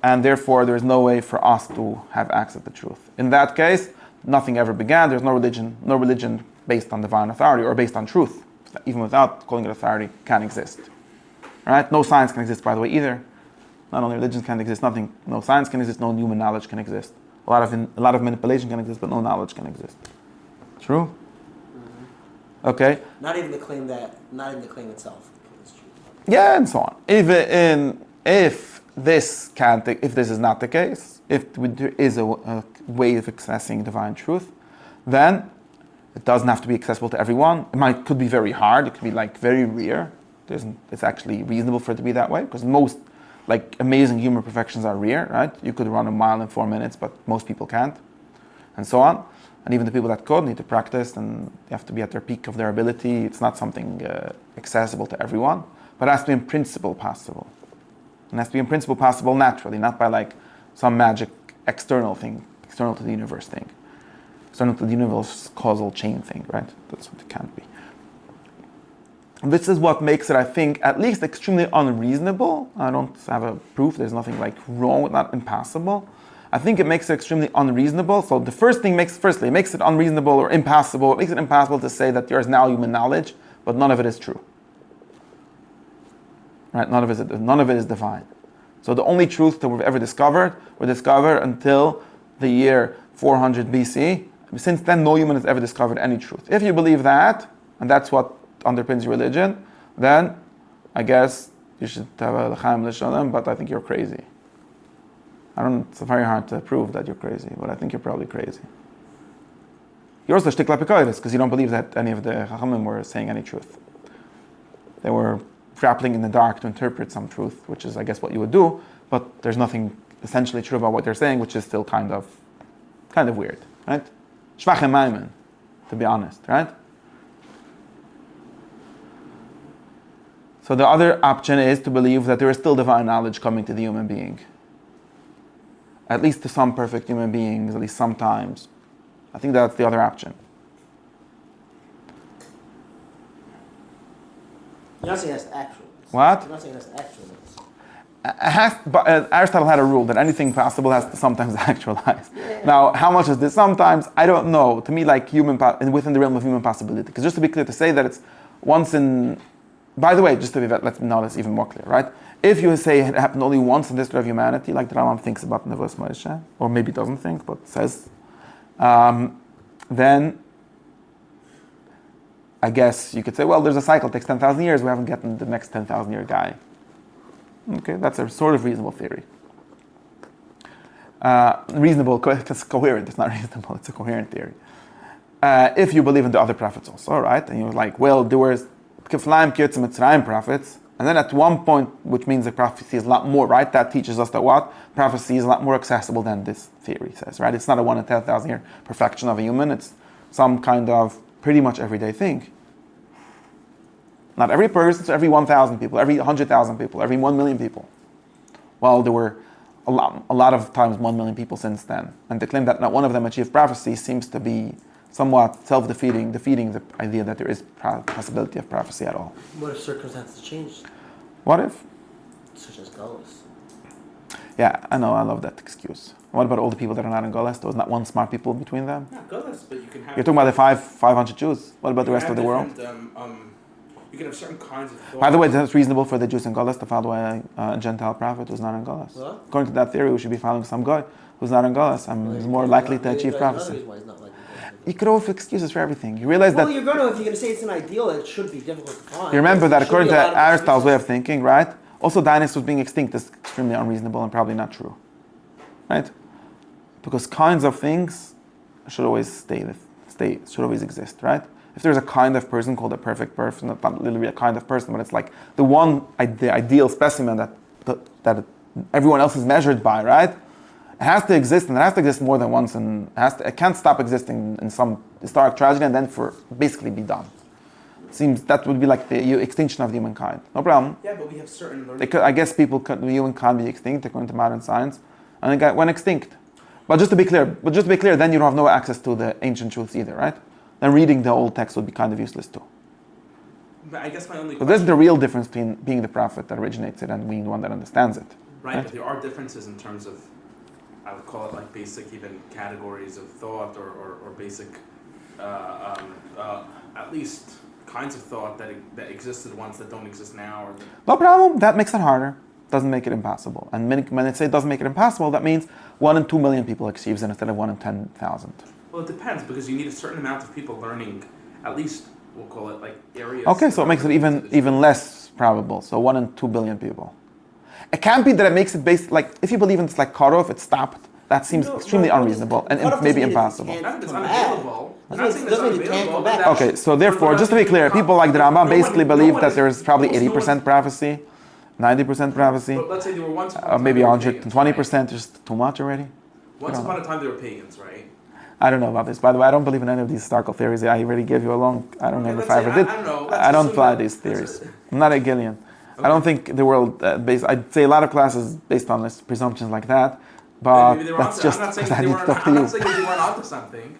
And therefore, there's no way for us to have access to truth. In that case, nothing ever began. There's no religion based on divine authority or based on truth. Even without calling it authority, can exist. Right? No science can exist, by the way, either. Not only religions can exist, no science can exist, no human knowledge can exist. A lot of manipulation can exist, but no knowledge can exist. True? Mm-hmm. Okay. Not even the claim itself is true. Yeah, and so on. If this is not the case, if there is a way of accessing divine truth, then it doesn't have to be accessible to everyone. Could be very hard. It could be very rare. It's actually reasonable for it to be that way because most amazing human perfections are rare, right? You could run a mile in 4 minutes, but most people can't, and so on. And even the people that could need to practice, and they have to be at their peak of their ability. It's not something accessible to everyone, but it has to be in principle possible. It has to be in principle possible naturally, not by some magic external thing, external to the universe thing, external to the universe causal chain thing, right? That's what it can't be. This is what makes it, I think, at least extremely unreasonable. I don't have a proof. There's nothing wrong with that, impossible. I think it makes it extremely unreasonable. So the first thing makes it unreasonable or impossible. It makes it impossible to say that there is now human knowledge, but none of it is true. Right? None of it is divine. So the only truth that we've ever discovered were discovered until the year 400 BC. Since then, no human has ever discovered any truth. If you believe that, and that's what underpins your religion, then I guess you should have a l'chaim l'shalom, but I think you're crazy. It's very hard to prove that you're crazy, but I think you're probably crazy. You're also shtik lapikoides, because you don't believe that any of the chachamim were saying any truth. They were grappling in the dark to interpret some truth, which is, I guess, what you would do, but there's nothing essentially true about what they're saying, which is still kind of weird, right? Shvachem maimen. to be honest, right? So the other option is to believe that there is still divine knowledge coming to the human being. At least to some perfect human beings, at least sometimes. I think that's the other option. You're not saying that's actual. What? You're not saying that's actual. But Aristotle had a rule that anything possible has to sometimes actualize. Yeah. Now, how much is this? Sometimes, I don't know. To me, like within the realm of human possibility. Because just to be clear, to say that it's once in... By the way, just to be that's even more clear, right? If you say it happened only once in the history of humanity, like the Rambam thinks about Nevos Moshe, or maybe doesn't think, but says, then I guess you could say, well, there's a cycle, it takes 10,000 years, we haven't gotten the next 10,000 year guy. Okay, that's a sort of reasonable theory. Reasonable, it's coherent, it's not reasonable, it's a coherent theory. If you believe in the other prophets also, all right, and you're like, well, there was Kiflaim, Kirtzim, Mitzrayim prophets, and then at one point, which means the prophecy is a lot more, right? That teaches us that what? Prophecy is a lot more accessible than this theory says, right? It's not a 1 in 10,000 year perfection of a human, it's some kind of pretty much everyday thing. Not every person, it's every 1,000 people, every 100,000 people, every 1 million people. Well, there were a lot of times 1 million people since then. And to claim that not one of them achieved prophecy seems to be somewhat self-defeating, defeating the idea that there is possibility of prophecy at all. What if circumstances change? What if? Such as Golas. Yeah, I know, I love that excuse. What about all the people that are not in Golas? There was not one smart people between them? Not Golas, but you can have... You're talking about the 500 Jews. What about the rest of the world? You can have certain kinds of thought. By the way, that's reasonable for the Jews in Golas to follow a Gentile prophet who's not in Golas. What? According to that theory, we should be following some guy who's not in Golas and is more likely to achieve prophecy. You could offer excuses for everything. You realize Well, that... you're going to, if you're going to say it's an ideal, it should be difficult to find. You remember that There should according be to a lot of Aristotle's way excuses. of thinking, right? Also, dinosaurs being extinct is extremely unreasonable and probably not true, right? Because kinds of things should always should always exist, right? If there's a kind of person called a perfect person, not literally a kind of person, but it's like the one the ideal specimen that everyone else is measured by, right? It has to exist, and it has to exist more than once, and it can't stop existing in some historic tragedy and then basically be done. It seems that would be like the extinction of humankind. No problem. Yeah, but we have certain learning... I guess human can't be extinct according to modern science, and it went extinct. But just to be clear, then you don't have no access to the ancient truths either, right? Then reading the old text would be kind of useless too. But I guess my only So there's the real difference between being the prophet that originates it and being the one that understands it. Right, but there are differences in terms of, I would call it like basic even categories of thought or basic, at least kinds of thought that existed once that don't exist now. Or No problem. That makes it harder. Doesn't make it impossible. And when it say it doesn't make it impossible, that means 1 in 2 million people achieves it instead of 1 in 10,000. Well, it depends because you need a certain amount of people learning, at least we'll call it like areas. Okay, so it makes it even less probable. So 1 in 2 billion people. It can't be that it makes it based, like, if you believe in it's like cutoff, it's stopped. That seems extremely unreasonable and maybe impossible. Not that it's unavailable. I'm not saying it's Doesn't mean it can't unavailable. come back. but Okay, so therefore, just to be clear, people like the Rambam basically believe that there's probably 80% prophecy, 90% prophecy, But let's say there were once upon a time maybe there were pagans, 120% just too much already. Once upon a time there were pagans, right? I don't know about this. By the way, I don't believe in any of these historical theories. I already gave you a long... I don't know if I ever did. I don't know. I don't buy these theories. I'm not a Gillian. I don't think the world I'd say a lot of classes based on this presumptions like that, but Maybe they were that's onto, just I'm not saying because I they need weren't. to talk to I'm you. not saying they weren't onto something.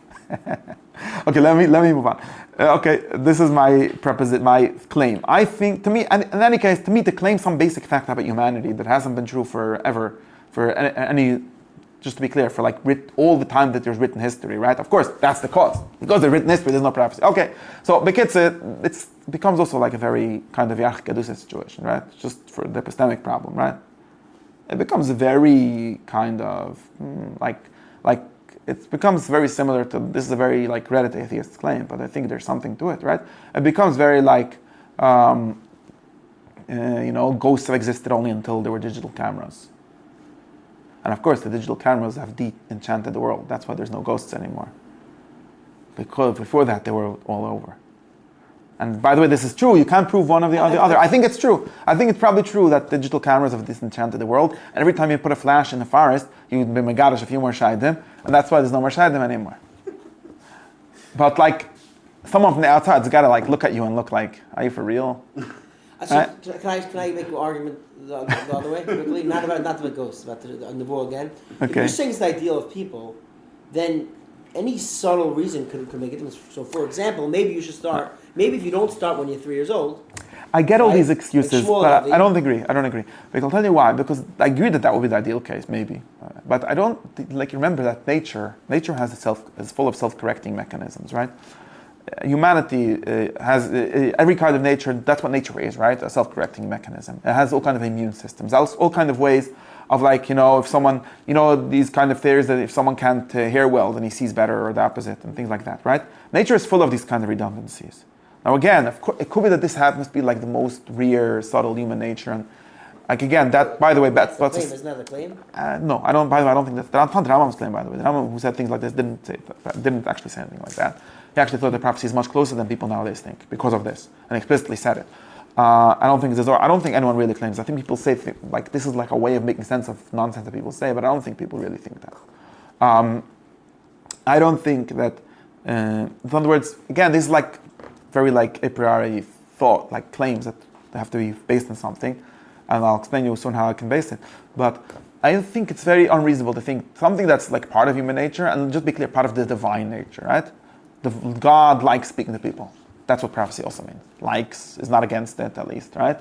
Okay, let me move on. Okay, this is my claim. I think, to me, and in any case, to me, to claim some basic fact about humanity that hasn't been true forever, for any, just to be clear, for like all the time that there's written history, right? Of course, that's the cause. Because there's written history, there's no prophecy. Okay, so because it becomes also like a very kind of Yach Kedusa situation, right? Just for the epistemic problem, right? It becomes very kind of it becomes very similar to, this is a very like Reddit atheist claim, but I think there's something to it, right? It becomes very like, ghosts have existed only until there were digital cameras. And of course, the digital cameras have de-enchanted the world. That's why there's no ghosts anymore. Because before that, they were all over. And by the way, this is true. You can't prove one of the other. I think it's true. I think it's probably true that digital cameras have disenchanted the world. And every time you put a flash in the forest, you would be megadash a few more shaidim. And that's why there's no more shaidim anymore. But like, someone from the outside's got to like look at you and look like, are you for real? So, Right. can I make an argument the other way quickly? Not the ghosts, about the bull again. If Okay. you're saying it's the ideal of people, then any subtle reason could make a difference. So, for example, maybe you should start. Maybe if you don't start when you're 3 years old. I get all Right? these excuses, Like Shmuel but Lowy. I don't agree. I don't agree. Because I'll tell you why. Because I agree that would be the ideal case, maybe. But I don't remember that nature is full of self-correcting mechanisms, right? Humanity has every kind of nature. That's what nature is, right? A self-correcting mechanism. It has all kind of immune systems, all kind of ways of if someone, these kind of theories that if someone can't hear well, then he sees better, or the opposite, and things like that, right? Nature is full of these kind of redundancies. Now again, of course, it could be that this happens to be like the most rare, subtle human nature, and again, that by the way, That's the claim. Isn't that the claim? no, I don't. By the way, I don't think that's not the Rambam's claim. By the way, the Rambam who said things like this didn't actually say anything like that. He actually thought the prophecy is much closer than people nowadays think because of this, and explicitly said it. I don't think anyone really claims. I think people say this is like a way of making sense of nonsense that people say, but I don't think people really think that. I don't think that. In other words, again, this is very a priori thought, claims that they have to be based on something, and I'll explain you soon how I can base it. But I think it's very unreasonable to think something that's part of human nature, and just be clear, part of the divine nature, right? God likes speaking to people. That's what prophecy also means. Likes is not against it, at least, right?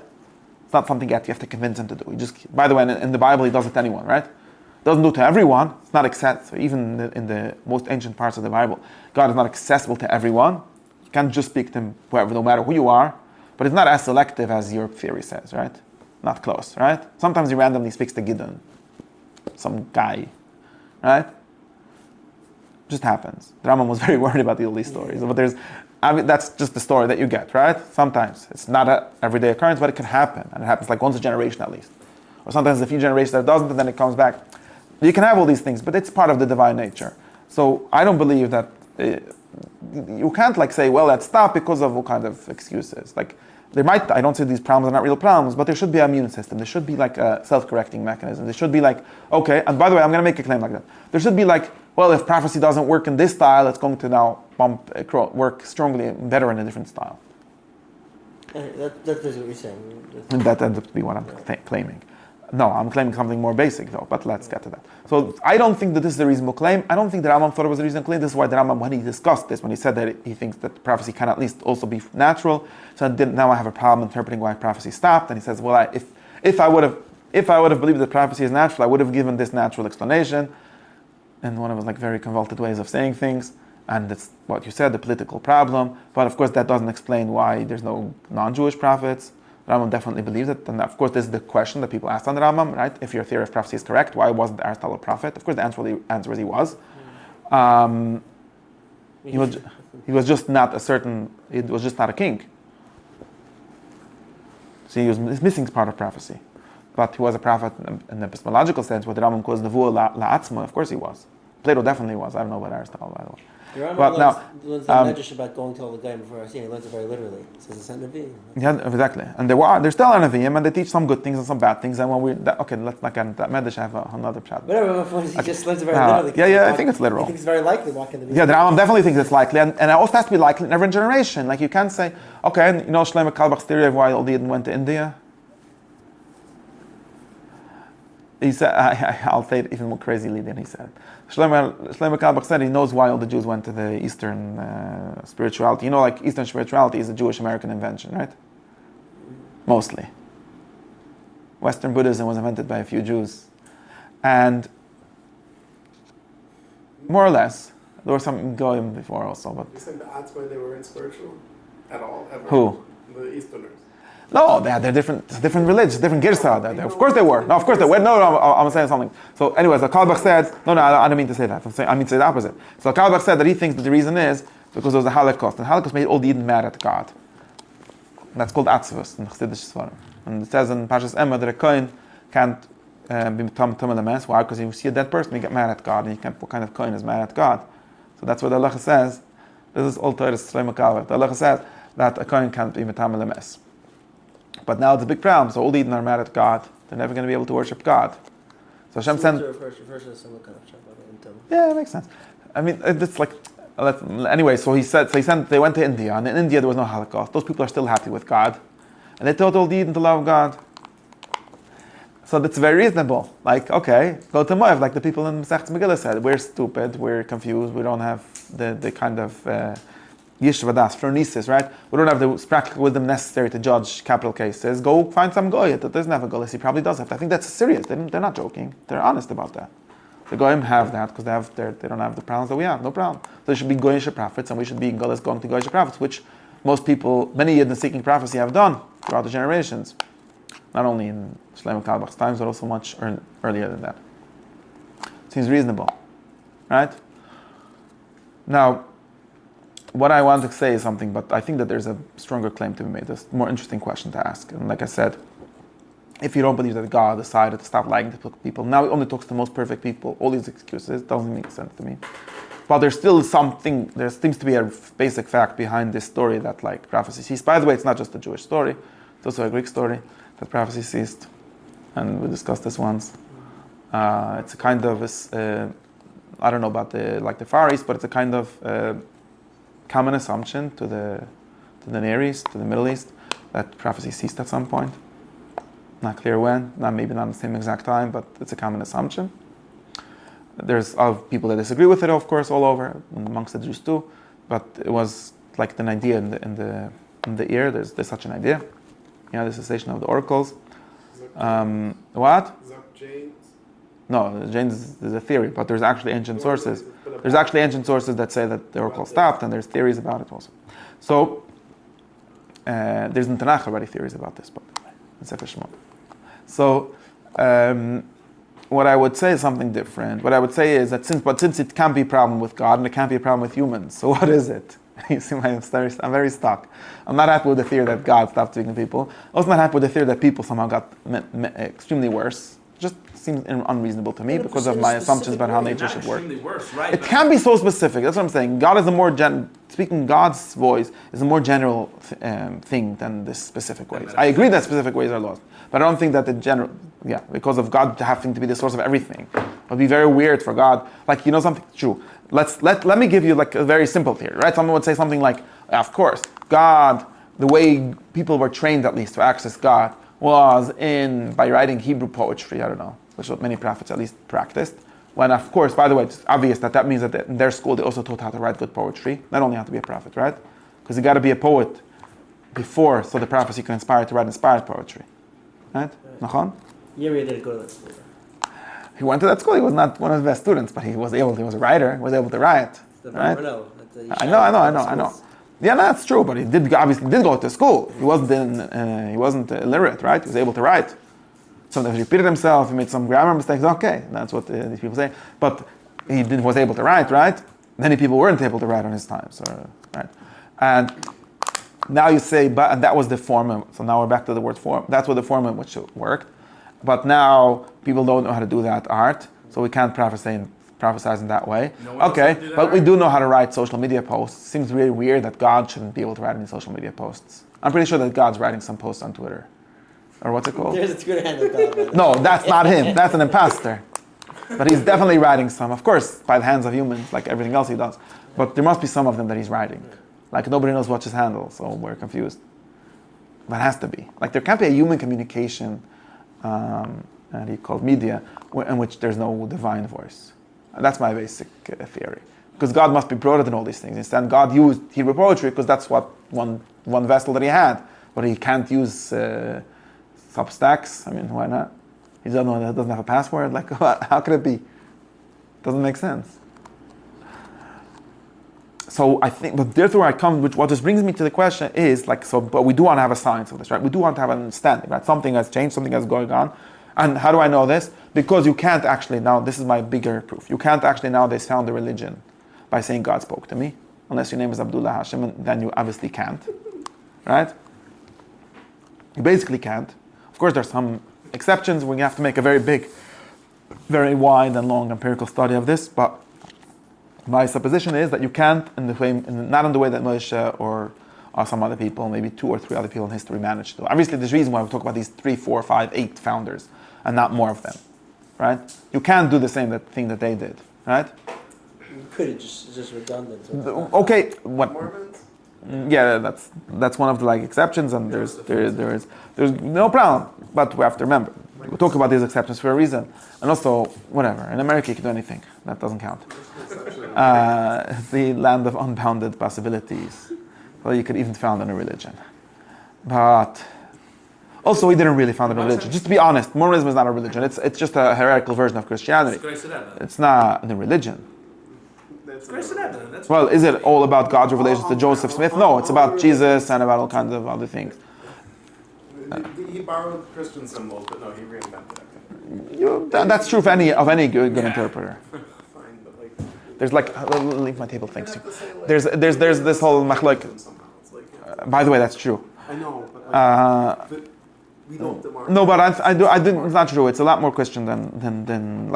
It's not something that you have to convince him to do. By the way, in the Bible, he does it to anyone, right? Doesn't do it to everyone. It's not accessible. Even in the most ancient parts of the Bible, God is not accessible to everyone. You can't just speak to him whoever, no matter who you are. But it's not as selective as your theory says, right? Not close, right? Sometimes he randomly speaks to Gideon, some guy, right? Just happens. The Rambam was very worried about all these stories, but that's just the story that you get, right? Sometimes it's not an everyday occurrence, but it can happen, and it happens once a generation at least, or sometimes a few generations that it doesn't, and then it comes back. You can have all these things, but it's part of the divine nature. So I don't believe that you can't say, well, let's stop because of all kind of excuses. There might, I don't say these problems are not real problems, but there should be an immune system. There should be a self-correcting mechanism. There should be okay, and by the way, I'm going to make a claim like that. There should be well, if prophecy doesn't work in this style, it's going to now work strongly and better in a different style. That is what you're saying. And that ends up to be what I'm claiming. No, I'm claiming something more basic though, but let's get to that. So I don't think that this is a reasonable claim. I don't think the Rambam thought it was a reasonable claim. This is why the Rambam, when he discussed this, when he said that he thinks that prophecy can at least also be natural, so now I have a problem interpreting why prophecy stopped. And he says, well, if I would have believed that prophecy is natural, I would have given this natural explanation. And one of his very convoluted ways of saying things. And that's what you said, the political problem. But of course, that doesn't explain why there's no non-Jewish prophets. Rambam definitely believes it. And of course, this is the question that people asked on the Rambam, right? If your theory of prophecy is correct, why wasn't Aristotle a prophet? Of course, the answer is he was. He was just not a king. So he's missing part of prophecy. But he was a prophet in the epistemological sense, what the Rambam calls nevuah la'atzma. Of course he was. Plato definitely was. I don't know about Aristotle, by the way. The Rambam learns the medrash about going to all the guy before I see him. He learns it very literally. He says it's a Nevi. Yeah, exactly. And there's still Nevi'im, and they teach some good things and some bad things. And when let's not get into that medrash. I have another chat. Whatever. He just learns it very literally. Yeah, I think it's literal. I think it's very likely walking the Yeah, the Rambam definitely thinks it's likely, and it also has to be likely in every generation. You can't say, okay, Shlomo Kalbach's theory of why all the Yidden went to India. He said, I'll say it even more crazily than he said. Shlomo Kalbach said he knows why all the Jews went to the Eastern spirituality. Eastern spirituality is a Jewish American invention, right? Mostly. Western Buddhism was invented by a few Jews. And more or less, there were some Goyim before also. But You said the odds when they were in spiritual at all, ever? Who? The Easterners. No, they're different religions, different girsa. Of course they were. No, of course they were. No, I'm saying something. So anyways, the Kalbach said, no, I don't mean to say that. I mean to say the opposite. So Kalbach said that he thinks that the reason is because there was a Holocaust. And the Holocaust made all the Yidden mad at God. And that's called Atzvus in Chassidish Svarim. And it says in Parshas Emma that a Kohen can't be Tumah Lemes. Why? Because if you see a dead person, you get mad at God. And you can't, what kind of Kohen is mad at God? So that's what the halacha says. This is all Torah, Shlomo Kalbach. The halacha says that a Kohen can't be Tumah Lemes. But now it's a big problem. So all the Eden are mad at God. They're never going to be able to worship God. So Hashem sent. Yeah, it makes sense. I mean, it's Anyway, so they went to India, and in India there was no Holocaust. Those people are still happy with God, and they told all the Eden to love God. So that's very reasonable. Like, okay, go to Moav, like the people in Masechet Megillah said. We're stupid, we're confused, we don't have the kind of Yishva Das, phronesis, right? We don't have the practical wisdom necessary to judge capital cases. Go find some goy that doesn't have a golis. He probably does have that. I think that's serious. They're not joking. They're honest about that. The goyim have that because they don't have the problems that we have. No problem. So they should be goyish prophets, and we should be golis going to goyish prophets, which most people, many Yidden seeking prophecy, have done throughout the generations. Not only in Shlomo Carlebach's times, but also much earlier than that. Seems reasonable, right? Now, what I want to say is something, but I think that there's a stronger claim to be made. There's a more interesting question to ask. And like I said, if you don't believe that God decided to stop lying to people, now he only talks to the most perfect people, all these excuses, doesn't make sense to me. But there's still something, there seems to be a basic fact behind this story that like prophecy ceased. By the way, it's not just a Jewish story, it's also a Greek story that prophecy ceased. And we discussed this once. It's a kind of, I don't know about the Far East, but it's a kind of common assumption to the Near East, to the Middle East, that prophecy ceased at some point. Not clear when, maybe not at the same exact time, but it's a common assumption. There's people that disagree with it, of course, all over, amongst the Jews too, but it was like an idea in the ear. There's such an idea. The cessation of the oracles. What? James? No, James is a theory, but there's actually ancient sources. There's actually ancient sources that say that the oracle stopped, and there's theories about it also. So, there's in Tanakh already theories about this, but in Sefer Shemot. So, what I would say is something different. What I would say is that since it can't be a problem with God and it can't be a problem with humans, so what is it? You see, I'm very stuck. I'm not happy with the theory that God stopped speaking to people. I'm also not happy with the theory that people somehow got extremely worse. Just seems unreasonable to me because of my assumptions about how nature should work. Worse, right? It can be so specific. That's what I'm saying. God is a more speaking God's voice is a more general thing than the specific ways. I agree that specific ways are lost, but I don't think that the general, because of God having to be the source of everything, it would be very weird for God. Like, something true. Let me give you like a very simple theory, right? Someone would say something like, of course, God, the way people were trained at least to access God was by writing Hebrew poetry, I don't know, which what many prophets at least practiced. When, of course, by the way, it's obvious that means that in their school they also taught how to write good poetry, not only how to be a prophet, right? Because you got to be a poet before, so the prophecy can inspire to write inspired poetry, right? Nachon? Yeri didn't go to that school. He went to that school. He was not one of the best students, but he was a writer, was able to write, right? I know. Yeah, that's true, but he obviously did go to school. He wasn't illiterate, right? He was able to write. Sometimes he repeated himself, he made some grammar mistakes. Okay, that's what these people say. But he was able to write, right? Many people weren't able to write on his time, so right. And now you say, but that was the form. So now we're back to the word form. That's what the form in which it worked. But now people don't know how to do that art, so we can't prophesize in that way. Okay, but we do know how to write social media posts. Seems really weird that God shouldn't be able to write any social media posts. I'm pretty sure that God's writing some posts on Twitter. Or what's it called? There's a Twitter handle God. No, that's not him. That's an imposter. But he's definitely writing some. Of course, by the hands of humans, like everything else he does. But there must be some of them that he's writing. Like nobody knows what's his handle, so we're confused. But it has to be. Like there can't be a human communication, and he called media, in which there's no divine voice. And that's my basic theory. Because God must be broader than all these things. Instead, God used Hebrew poetry because that's what one vessel that he had. But he can't use Substacks. I mean, why not? He doesn't have a password. Like, how could it be? Doesn't make sense. So I think, but therefore what this brings me to the question is, but we do want to have a science of this, right? We do want to have an understanding, right? Something has changed, something is going on. And how do I know this? Because you can't actually now, this is my bigger proof, you can't actually nowadays found a religion by saying God spoke to me, unless your name is Abdullah Hashem, and then you obviously can't, right? You basically can't. Of course, there's some exceptions where you have to make a very big, very wide and long empirical study of this, but my supposition is that you can't not in the way that Moshe or some other people, maybe 2 or 3 other people in history managed to. Obviously, there's a reason why we talk about these 3, 4, 5, 8 founders and not more of them, right? You can't do the same thing that they did, right? could have just redundant. Okay, what? Mormons? Yeah, that's one of the exceptions, and there's no problem. But we have to remember, we talk about these exceptions for a reason, and also whatever. In America, you can do anything. That doesn't count. The land of unbounded possibilities. Well, you could even found a religion, but also we didn't really found a religion. Just to be honest, Mormonism is not a religion. It's just a hierarchical version of Christianity. It's not a religion. Well, is it all about God's revelations to Joseph Smith? No, it's about Jesus and about all kinds of other things. He borrowed Christian symbols, but no, he reinvented it. That's true of any good interpreter. Fine, but There's I'll leave my table, thanks. There's this whole machlok. By the way, that's true. I know, but we don't. No, but I didn't. It's not true. It's a lot more Christian than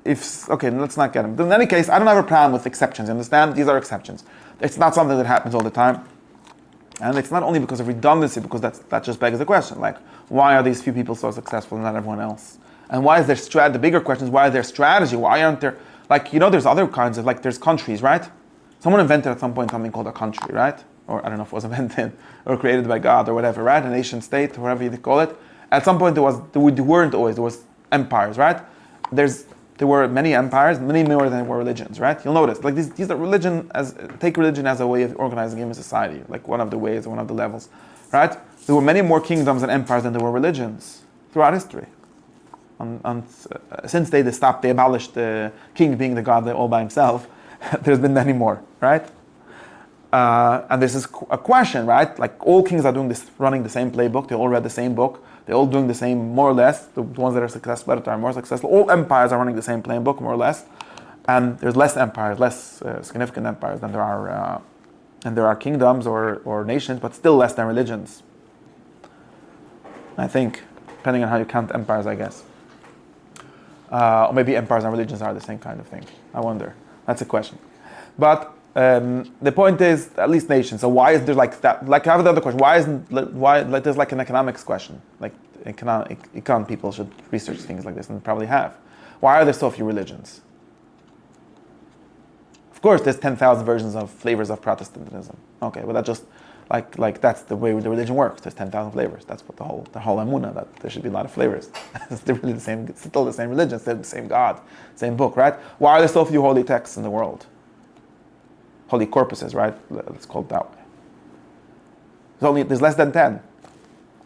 if. Okay, let's not get them. In any case, I don't have a problem with exceptions. You understand? These are exceptions. It's not something that happens all the time, and it's not only because of redundancy, because that just begs the question: why are these few people so successful and not everyone else? And why is their the bigger question is why is their strategy? Why aren't there there's other kinds of there's countries, right? Someone invented at some point something called a country, right? Or I don't know if it was invented or created by God or whatever, right? A nation state, whatever you call it. At some point there weren't always, there was empires, right? There were many empires, many more than there were religions, right? You'll notice, these are take religion as a way of organizing human society, one of the ways, one of the levels, right? There were many more kingdoms and empires than there were religions throughout history. Since they abolished the king being the god all by himself, there's been many more, right? And this is a question, right? All kings are running the same playbook. They all read the same book. They're all doing the same, more or less. The ones that are successful are more successful. All empires are running the same playbook, more or less. And there's less empires, less significant empires than there are kingdoms or nations, but still less than religions. I think, depending on how you count empires, I guess. Or maybe empires and religions are the same kind of thing. I wonder. That's a question. But the point is, at least nations. So why is there that? I have another question. Why there's an economics question? Econ people should research things like this and probably have. Why are there so few religions? Of course, there's 10,000 versions of flavors of Protestantism. Okay, but that just that's the way the religion works. There's 10,000 flavors. That's what the whole emunah, that there should be a lot of flavors. It's really the same. It's still the same religion, still the same God, same book, right? Why are there so few holy texts in the world? Holy corpuses, right? Let's call it that way. There's less than 10.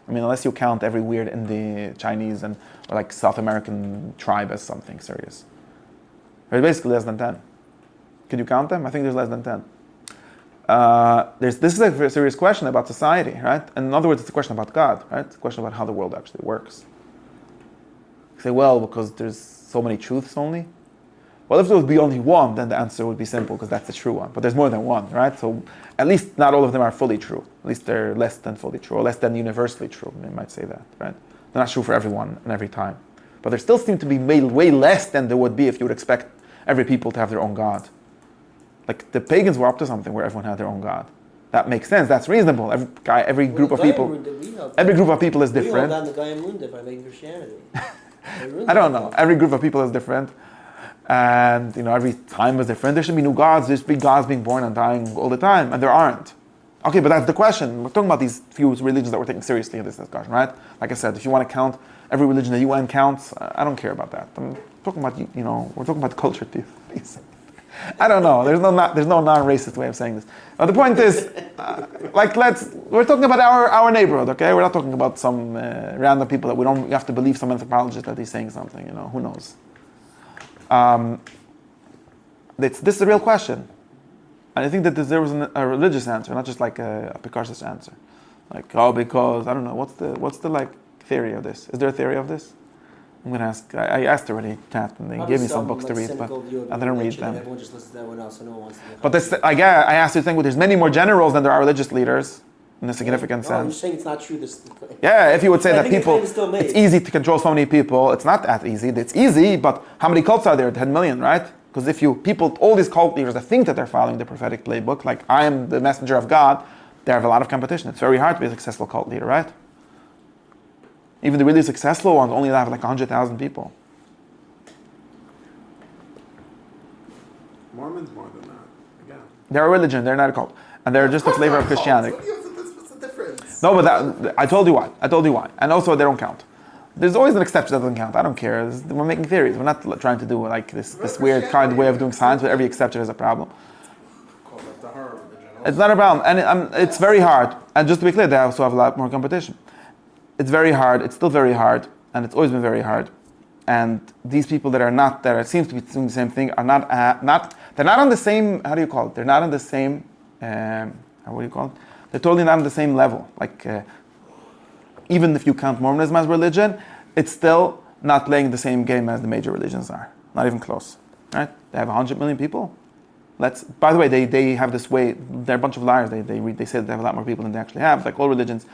I mean, unless you count every weird Indian, Chinese, or South American tribe as something serious. There's basically less than 10. Can you count them? I think there's less than 10. This is a very serious question about society, right? And in other words, it's a question about God, right? It's a question about how the world actually works. You say, well, because there's so many truths only. Well, if there would be only one, then the answer would be simple, because that's the true one. But there's more than one, right? So at least not all of them are fully true. At least they're less than fully true, or less than universally true. You might say that, right? They're not true for everyone and every time. But there still seem to be way less than there would be if you would expect every people to have their own God. The pagans were up to something where everyone had their own God. That makes sense. That's reasonable. Every group of people is different. We held down the Gaia Munda by making Christianity. I don't know. Every group of people is different. And every time is different. There should be new gods. There should be gods being born and dying all the time, and there aren't. Okay, but that's the question. We're talking about these few religions that we're taking seriously in this discussion, right? Like I said, if you want to count every religion the UN counts, I don't care about that. I'm talking about we're talking about culture, please. I don't know. There's no non-racist way of saying this. But the point is, we're talking about our neighborhood, okay? We're not talking about some random people that we have to believe some anthropologist that he's saying something. Who knows? This is a real question, and I think that there was a religious answer, not just a precocious answer, because I don't know what's the theory of this. Is there a theory of this? I'm gonna ask. I asked already, Kat, and they gave me some books to read, but I didn't read them. Everyone just listens to everyone else, so no one wants to. But I asked you to think. Well, there's many more generals than there are religious leaders in a significant sense. I'm just saying it's not true. Yeah, if you would say that people, it's easy to control so many people. It's not that easy. It's easy, but how many cults are there? 10 million, right? Because all these cult leaders that think that they're following the prophetic playbook, I am the messenger of God, they have a lot of competition. It's very hard to be a successful cult leader, right? Even the really successful ones only have 100,000 people. Mormons more than that. Again. They're a religion. They're not a cult, and they're just a flavor of Christianity. What's the difference? No, but I told you why. And also, they don't count. There's always an exception that doesn't count. I don't care. We're making theories. We're not trying to do like this weird kind of way of doing science where every exception is a problem. Call it the horror religion. It's not a problem, and it's very hard. And just to be clear, they also have a lot more competition. It's very hard. It's still very hard, and it's always been very hard. And these people that seems to be doing the same thing are not. They're not on the same. How do you call it? They're not on the same. What do you call it? They're totally not on the same level. Like. Even if you count Mormonism as religion, it's still not playing the same game as the major religions are. Not even close, right? They have 100 million people. By the way, they have this way. They're a bunch of liars. They say that they have a lot more people than they actually have. Like all religions,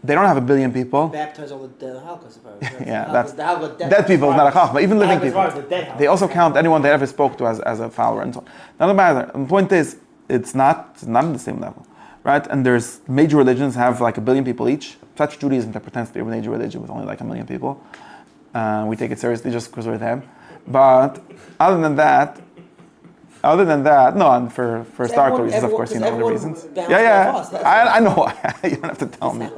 they don't have 1 billion people. Baptize all the Holocaust. Yeah, that's dead people is not a chach, but even living people. They also count anyone they ever spoke to as a follower and so on. Doesn't matter. The point is, it's not on the same level, right? And there's major religions have like 1 billion people each. Such Judaism that pretends to be a major religion with only like 1 million people. We take it seriously just because we're them. But other than that, no, and for historical reasons, of course, you know the reasons. I know why. You don't have to tell me.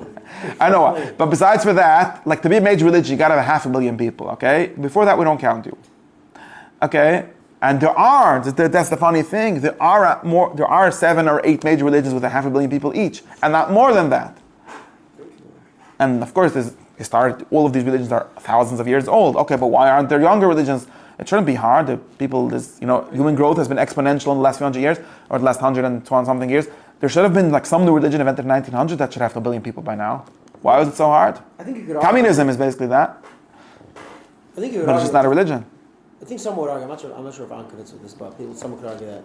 I know why. But besides for that, like to be a major religion, you gotta have 500,000 people, okay? Before that, we don't count you. Okay? And that's the funny thing, there are 7 or 8 major religions with 500,000 people each, and not more than that. And of course, all of these religions are thousands of years old. Okay, but why aren't there younger religions? It shouldn't be hard. Human growth has been exponential in the last few hundred years, or the last 120 something years. There should have been like some new religion invented in 1900 that should have 1 billion people by now. Why was it so hard? I think you could Communism is basically that. I think you could but it's just not a religion. I think some would argue. I'm not sure if I'm convinced of this, but someone could argue that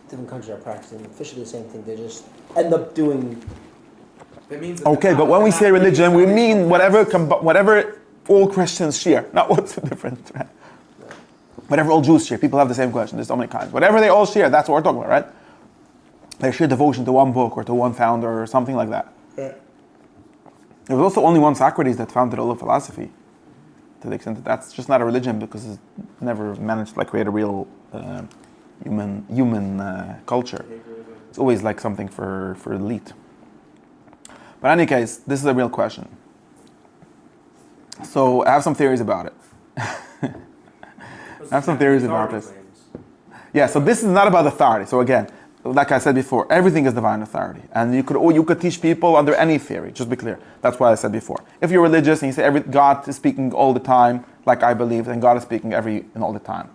different countries are practicing officially the same thing. They just end up doing. That means okay, but when we say religion, we mean whatever all Christians share. Not what's the difference, right? Whatever all Jews share. People have the same question. There's so many kinds. Whatever they all share, that's what we're talking about, right? They share devotion to one book or to one founder or something like that. Yeah. There was also only one Socrates that founded all of philosophy. To the extent that that's just not a religion because it never managed to create a real human culture. It's always like something for elite. But in any case, this is a real question. So I have some theories about it. I have some theories about this. Yeah, so this is not about authority. So again, like I said before, everything is divine authority. And you could teach people under any theory, just be clear. That's what I said before. If you're religious and you say God is speaking all the time, like I believe, then God is speaking all the time.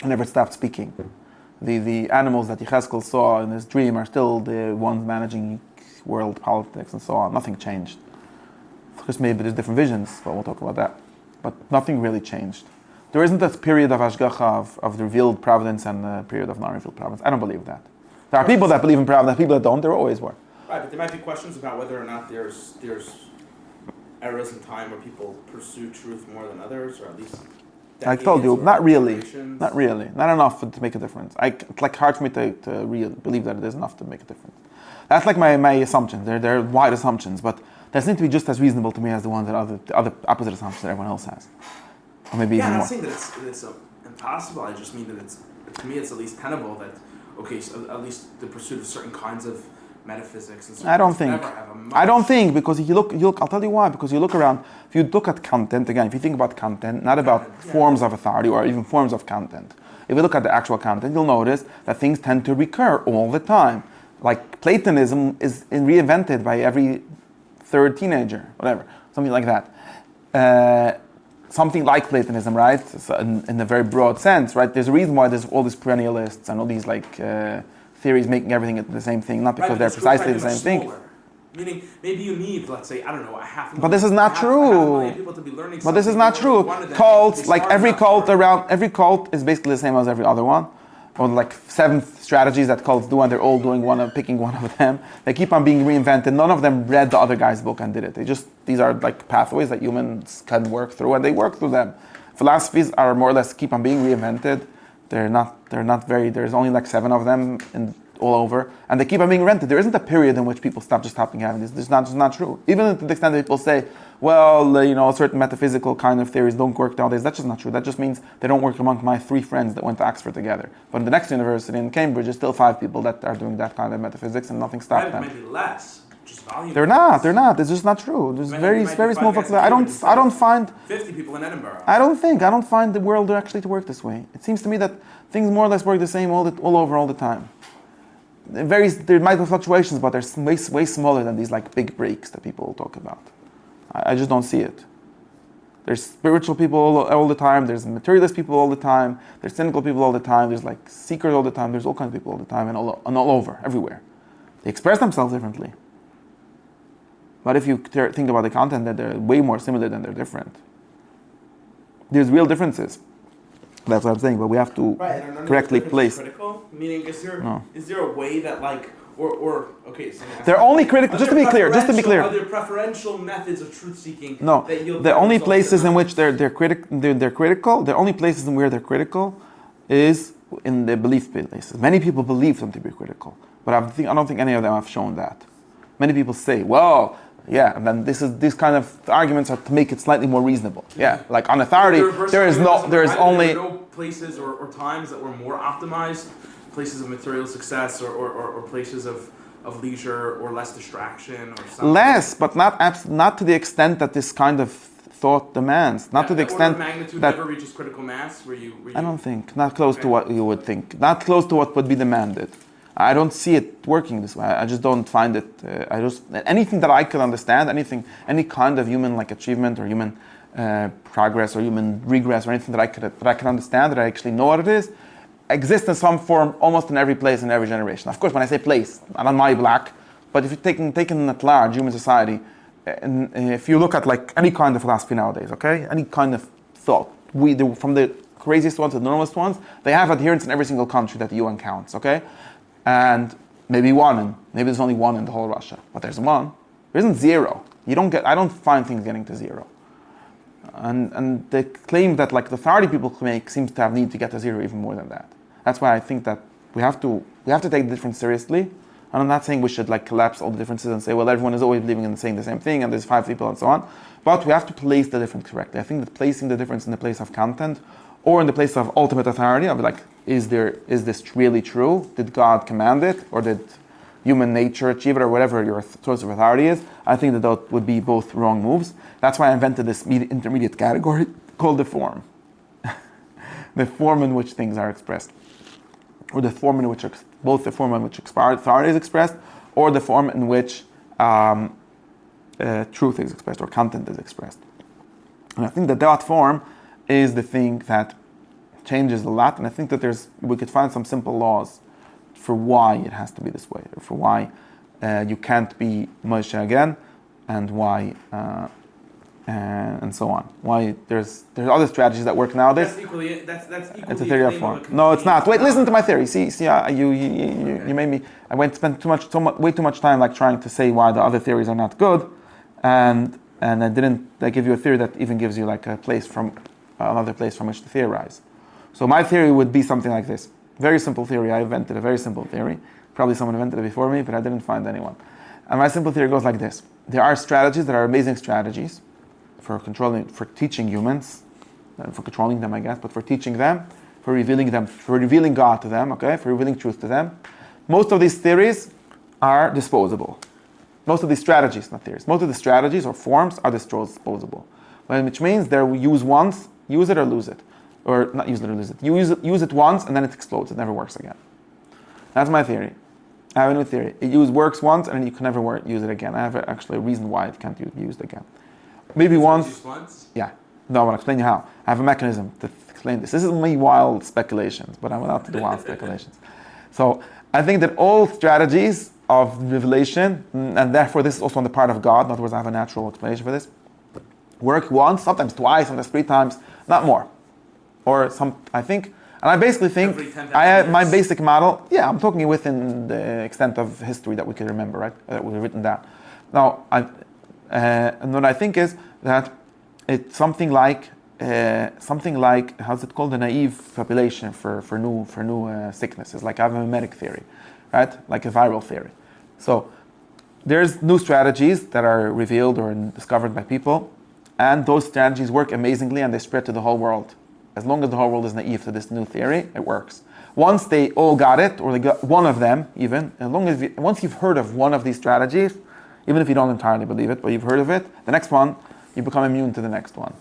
He never stopped speaking. The animals that Yitzchok saw in his dream are still the ones managing world politics and so on. Nothing changed. Of course, maybe there's different visions, but we'll talk about that. But nothing really changed. There isn't a period of Hashgacha, of the revealed providence and a period of non-revealed providence. I don't believe that. There are people that believe in providence, people that don't. There always were. Right, but there might be questions about whether or not there's eras in time where people pursue truth more than others, or at least. I told you, not really. Not enough to make a difference. It's hard for me to believe that it is enough to make a difference. That's like my assumptions. They're wide assumptions, but they seem to be just as reasonable to me as the ones that the other opposite assumptions that everyone else has, or maybe even I'm more. not saying that it's impossible. I just mean that to me it's at least tenable that so at least the pursuit of certain kinds of metaphysics and I don't think because if you look. I'll tell you why. Because you look around. If you look at content again, if you think about content, not about forms of authority or even forms of content. If you look at the actual content, you'll notice that things tend to recur all the time. Like Platonism is reinvented by every third teenager, whatever, something like that. Something like Platonism, right? So in a very broad sense, right? There's a reason why there's all these perennialists and all these theories making everything the same thing, not because they're precisely the same thing. Meaning, maybe you need, let's say, I don't know, But this is not true. But this is not true. Cults, like every cult is basically the same as every other one. Or 7 strategies that cults do, and they're all picking one of them. They keep on being reinvented. None of them read the other guy's book and did it. These are pathways that humans can work through, and they work through them. Philosophies are more or less keep on being reinvented. They're not very. There's only 7 of them all over, and they keep on being reinvented. There isn't a period in which people stop having this. This is not true. Even to the extent that people say, well, certain metaphysical kind of theories don't work nowadays. That's just not true. That just means they don't work among my 3 friends that went to Oxford together. But in the next university in Cambridge, there's still 5 people that are doing that kind of metaphysics, and nothing stopped Right, them. maybe less. Just volume. They're not. It's just not true. There's very small flexibility. I don't find 50 people in Edinburgh. I don't find the world actually to work this way. It seems to me that things more or less work the same all over all the time. There might be fluctuations, but they're way smaller than these like big breaks that people talk about. I just don't see it. There's spiritual people all the time. There's materialist people all the time. There's cynical people all the time. There's like seekers all the time. There's all kinds of people all the time and all over, everywhere. They express themselves differently. But if you think about the content, that they're way more similar than they're different. There's real differences. That's what I'm saying. But we have to correctly place. Critical? Meaning, is there No. a way that like or okay? So They're only critical. Just to be clear. are there preferential methods of truth seeking? No. That you'll The only places in which they're critical. The only places in where they're critical is in the belief places. Many people believe them to be critical, but I don't think any of them have shown that. Many people say, well, yeah, and then these kind of arguments are to make it slightly more reasonable. Yeah, like on authority, there is only no places or times that were more optimized, places of material success or places of leisure or less distraction or something. Less, but not to the extent that this kind of thought demands. Not to the extent magnitude that never reaches critical mass. Where you I don't think not close to what you would think. Not close to what would be demanded. I don't see it working this way. I just don't find it. Anything that I could understand, any kind of human like achievement or human progress or human regress or anything that I can understand, that I actually know what it is, exists in some form almost in every place in every generation. Of course, when I say place, I don't mind black, but if you're taking at large human society, and if you look at like any kind of philosophy nowadays, okay, any kind of thought, we do from the craziest ones to the normalest ones, they have adherents in every single country that the UN counts, okay. And maybe there's only one in the whole Russia, but there's one. There isn't zero. I don't find things getting to zero. And the claim that like the authority people make seems to have need to get to zero even more than that. That's why I think that we have to take the difference seriously. And I'm not saying we should like collapse all the differences and say, well, everyone is always believing in saying the same thing and there's 5 people and so on. But we have to place the difference correctly. I think that placing the difference in the place of content or in the place of ultimate authority, I'll be like, is this really true? Did God command it? Or did human nature achieve it? Or whatever your source of authority is? I think that would be both wrong moves. That's why I invented this intermediate category called the form. The form in which things are expressed. Or the form in which, both the form in which authority is expressed, or the form in which truth is expressed, or content is expressed. And I think that form is the thing that changes a lot, and I think that we could find some simple laws for why it has to be this way, or for why you can't be Moshe again, and why, and so on. Why there's other strategies that work nowadays. That's equally It's a theory of form. No, it's not. Wait, listen to my theory. See, you made me. I spent way too much time like trying to say why the other theories are not good, and I didn't. I give you a theory that even gives you like another place from which to theorize. So my theory would be something like this. Very simple theory. I invented a very simple theory. Probably someone invented it before me, but I didn't find anyone. And my simple theory goes like this. There are strategies that are amazing strategies for teaching humans, for controlling them, I guess, but for teaching them, for revealing God to them, okay, for revealing truth to them. Most of these theories are disposable. Most of these strategies, not theories, most of the strategies or forms are disposable. Which means they're use once, use it or lose it. Or not use it or lose it. You use it once and then it explodes. It never works again. That's my theory. I have a new theory. It works once and then you can never use it again. I have actually a reason why it can't be used again. Maybe once. Yeah. No, I'll explain you how. I have a mechanism to explain this. This is my wild speculations, but I'm allowed to do wild speculations. So I think that all strategies of revelation, and therefore this is also on the part of God, in other words, I have a natural explanation for this, work once, sometimes twice, sometimes 3 times, not more. Or I basically think, my basic model, I'm talking within the extent of history that we can remember, right? That we've written down. Now, and what I think is that it's something like, how's it called, a naive population for new sicknesses. Like I have a mimetic theory, right? Like a viral theory. So there's new strategies that are revealed or discovered by people, and those strategies work amazingly and they spread to the whole world. As long as the whole world is naive to this new theory, it works. Once they all got it, or they got one of them even, once you've heard of one of these strategies, even if you don't entirely believe it, but you've heard of it, the next one, you become immune to the next one.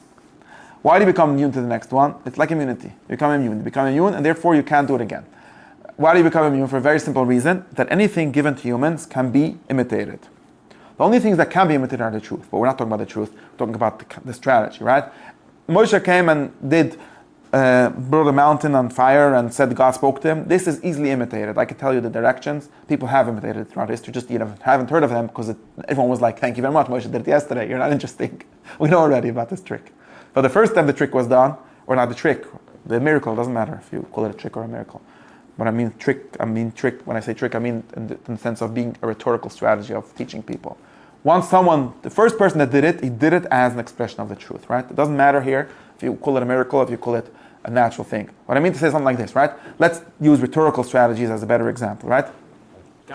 Why do you become immune to the next one? It's like immunity. You become immune, and therefore you can't do it again. Why do you become immune? For a very simple reason, that anything given to humans can be imitated. The only things that can be imitated are the truth, but we're not talking about the truth, we're talking about the strategy, right? Moshe came and brought a mountain on fire and said God spoke to him. This is easily imitated. I can tell you the directions. People have imitated it throughout history, just you haven't heard of them because everyone was like, thank you very much, Moshe did it yesterday, you're not interesting. We know already about this trick. But the first time the trick was done, or not the trick, the miracle, doesn't matter if you call it a trick or a miracle. But I mean trick, when I say trick, I mean in the sense of being a rhetorical strategy of teaching people. The first person that did it, he did it as an expression of the truth, right? It doesn't matter here if you call it a miracle, if you call it a natural thing. What I mean to say is something like this, right? Let's use rhetorical strategies as a better example, right?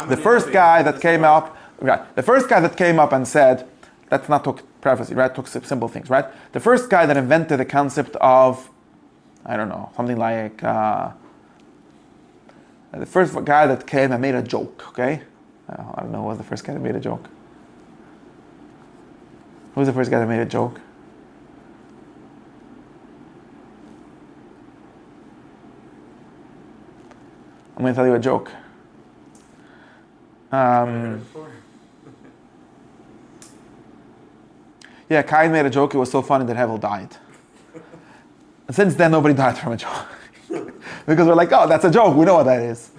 The first guy that came up and said, let's not talk prophecy, right? Talk simple things, right? The first guy that invented the concept of, I don't know, something like, the first guy that came and made a joke, okay? I don't know who was the first guy that made a joke. Who was the first guy that made a joke? I'm going to tell you a joke. Yeah, Cain made a joke. It was so funny that Hevel died. And since then, nobody died from a joke. Because we're like, oh, that's a joke. We know what that is.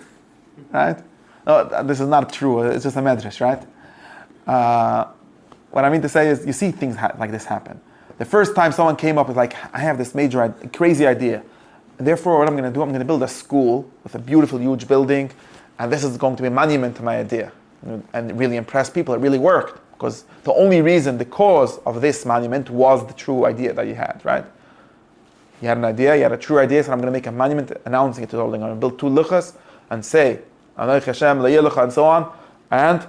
Right? No, this is not true. It's just a medrash, right? What I mean to say is, you see things like this happen. The first time someone came up with like, I have this crazy idea. And therefore, what I'm going to do, I'm going to build a school with a beautiful, huge building. And this is going to be a monument to my idea. And really impress people. It really worked. Because the only reason, the cause of this monument was the true idea that you had, right? You had an idea, you had a true idea, so I'm going to make a monument announcing it to the whole thing. I'm going to build 2 luchas and say, Anoich Hashem, and so on. And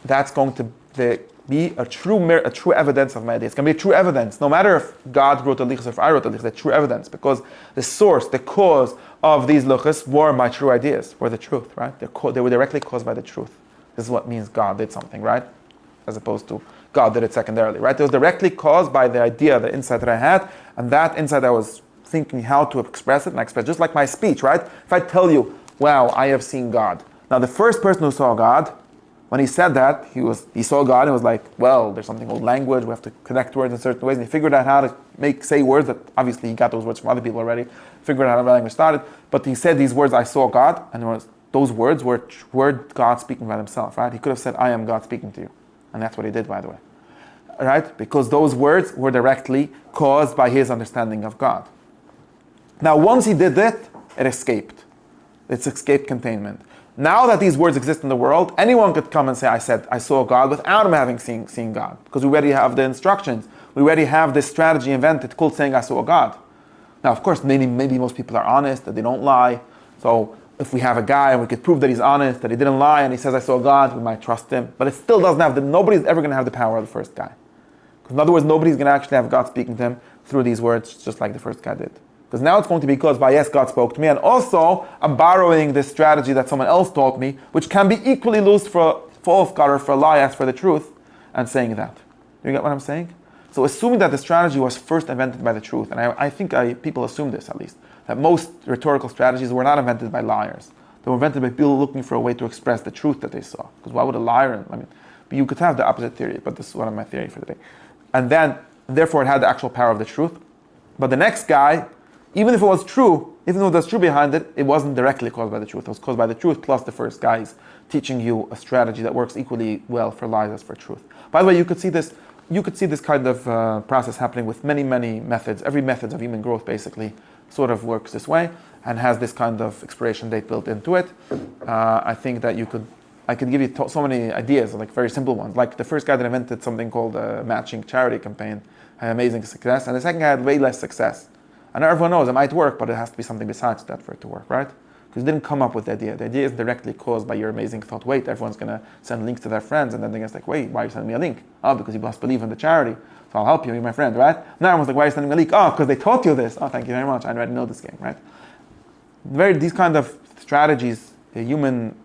that's going to be a true evidence of my idea. It's going to be a true evidence. No matter if God wrote the luchas or if I wrote the luchas, they're true evidence. Because the source, the cause of these luchas were my true ideas, were the truth, right? They were directly caused by the truth. This is what means God did something, right? As opposed to God did it secondarily, right? It was directly caused by the idea, the insight that I had, and that insight I was thinking how to express it, and I express just like my speech, right? If I tell you, wow, I have seen God. Now the first person who saw God, when he said that, he saw God and was like, well, there's something called language, we have to connect words in certain ways, and he figured out how to say words that, obviously he got those words from other people already, figured out how the language started, but he said these words, I saw God, and those words were God speaking by himself, right? He could have said, I am God speaking to you. And that's what he did, by the way. Right? Because those words were directly caused by his understanding of God. Now, once he did that, it escaped. It's escaped containment. Now that these words exist in the world, anyone could come and say, I saw God without him having seen God. Because we already have the instructions. We already have this strategy invented called saying, I saw God. Now, of course, maybe most people are honest, that they don't lie. So, if we have a guy and we could prove that he's honest, that he didn't lie, and he says, I saw God, we might trust him. But it still doesn't have nobody's ever going to have the power of the first guy. Because in other words, nobody's going to actually have God speaking to him through these words, just like the first guy did. Because now it's going to be caused by, yes, God spoke to me, and also I'm borrowing this strategy that someone else taught me, which can be equally used for a false God or for a lie as for the truth, and saying that. You get what I'm saying? So assuming that the strategy was first invented by the truth, and I think people assume this at least, that most rhetorical strategies were not invented by liars. They were invented by people looking for a way to express the truth that they saw. Because why would a liar, but you could have the opposite theory, but this is one of my theory for the day. And then, therefore it had the actual power of the truth. But the next guy, even if it was true, even though there's truth behind it, it wasn't directly caused by the truth. It was caused by the truth plus the first guy's teaching you a strategy that works equally well for lies as for truth. By the way, you could see this kind of process happening with many, many methods. Every method of human growth basically sort of works this way and has this kind of expiration date built into it. I think that I could give you so many ideas, like very simple ones. Like the first guy that invented something called a matching charity campaign had amazing success, and the second guy had way less success. And everyone knows it might work, but it has to be something besides that for it to work, right? Because you didn't come up with the idea. The idea is directly caused by your amazing thought. Wait, everyone's going to send links to their friends, and then they're going to say, wait, why are you sending me a link? Oh, because you must believe in the charity. So I'll help you, you're my friend, right? Now everyone's like, why are you sending me a link? Oh, because they taught you this. Oh, thank you very much. I already know this game, right? These kind of strategies, human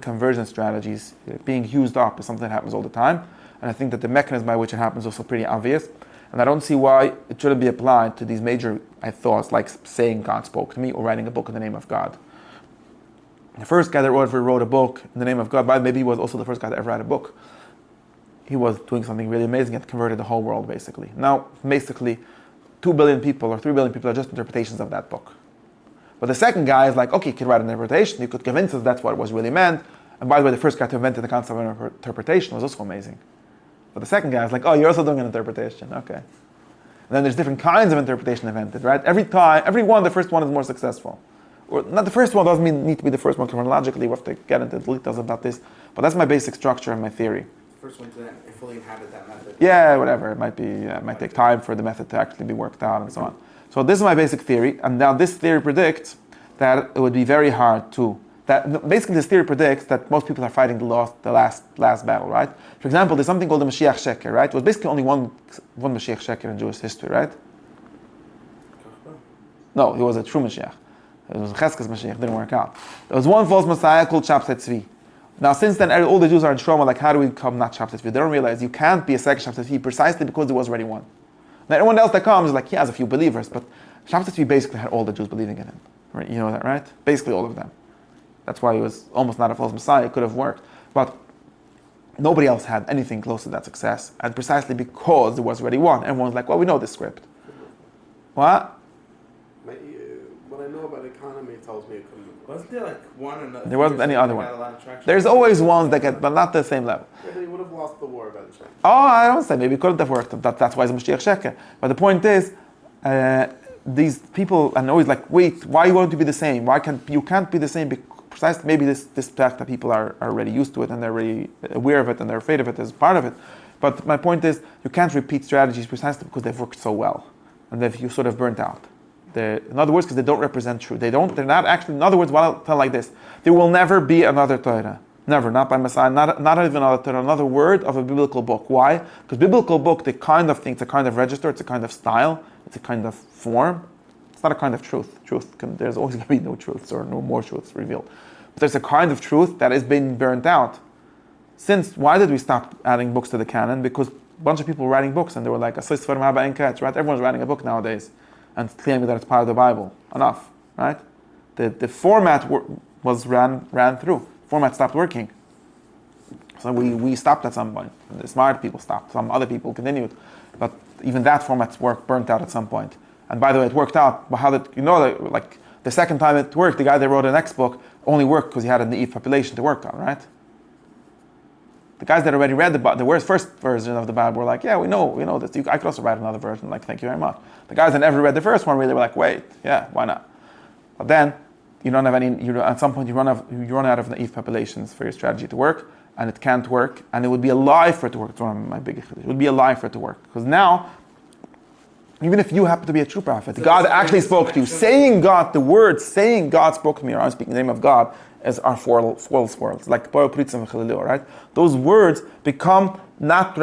conversion strategies, being used up is something that happens all the time. And I think that the mechanism by which it happens is also pretty obvious. And I don't see why it shouldn't be applied to these major thoughts, like saying God spoke to me or writing a book in the name of God. The first guy that ever wrote a book in the name of God, maybe he was also the first guy to ever write a book. He was doing something really amazing and converted the whole world, basically. Now, basically, 2 billion people or 3 billion people are just interpretations of that book. But the second guy is like, okay, you could write an interpretation, you could convince us that's what it was really meant. And by the way, the first guy to invent the concept of interpretation was also amazing. But the second guy is like, oh, you're also doing an interpretation, okay. And then there's different kinds of interpretation invented, right? Every one, the first one is more successful. Or not the first one doesn't need to be the first one chronologically, we have to get into the details about this. But that's my basic structure and my theory. First one to fully inhabit that method. Yeah, whatever. It might take time for the method to actually be worked out and so on. So this is my basic theory, and now this theory predicts that it would be very hard to. Basically, this theory predicts that most people are fighting the last battle, right? For example, there's something called the Mashiach Sheker, right? It was basically only one Mashiach Sheker in Jewish history, right? No, he was a true Mashiach. It was Cheskes Mashiach, didn't work out. There was one false Messiah called Shabtai Tzvi. Now, since then, all the Jews are in trauma, like, how do we become not Shabtai Tzvi? They don't realize you can't be a second Shabtai Tzvi precisely because there was already one. Now, everyone else that comes is like, he has a few believers, but Shabtai Tzvi basically had all the Jews believing in him. Right? You know that, right? Basically all of them. That's why he was almost not a false Messiah. It could have worked. But nobody else had anything close to that success. And precisely because there was already one, everyone's like, well, we know this script. What? What I know about economy tells me it couldn't have. Wasn't there like one another? There wasn't any other one. A lot of traction? There's always ones that get, but not the same level. Yeah, they would have lost the war eventually. Oh, I don't say maybe it couldn't have worked. That's why it's a Mashiach Sheker. But the point is, these people are always like, wait, why you want to be the same? You can't be the same? Precisely, maybe this fact that people are already used to it and they're already aware of it and they're afraid of it is part of it. But my point is, you can't repeat strategies precisely because they've worked so well and you sort of burnt out. In other words, because they don't represent truth. They're not actually, in other words, what I'll tell like this, there will never be another Torah. Never, not by Messiah, not even another Torah, another word of a biblical book. Why? Because biblical book, the kind of thing, it's a kind of register, it's a kind of style, it's a kind of form. It's not a kind of truth. There's always going to be no truths or no more truths revealed. But there's a kind of truth that is being burnt out. Why did we stop adding books to the canon? Because a bunch of people were writing books and they were like, right? Everyone's writing a book nowadays and claiming that it's part of the Bible. Enough, right? The format was ran through. Format stopped working. So we stopped at some point. The smart people stopped. Some other people continued. But even that format's burnt out at some point. And by the way, it worked out. But how did like the second time it worked, the guy that wrote the next book only worked because he had a naive population to work on, right? The guys that already read the first version of the Bible were like, yeah, we know this. I could also write another version. Like, thank you very much. The guys that never read the first one really were like, wait, yeah, why not? But then you don't have any. At some point you run out of naive populations for your strategy to work, and it can't work. And it would be a lie for it to work. It's one of my big. It would be a lie for it to work because now, even if you happen to be a true prophet, so God actually spoke to you. Saying God spoke to me, or I'm speaking in the name of God, as our false words, like right? Those words become not.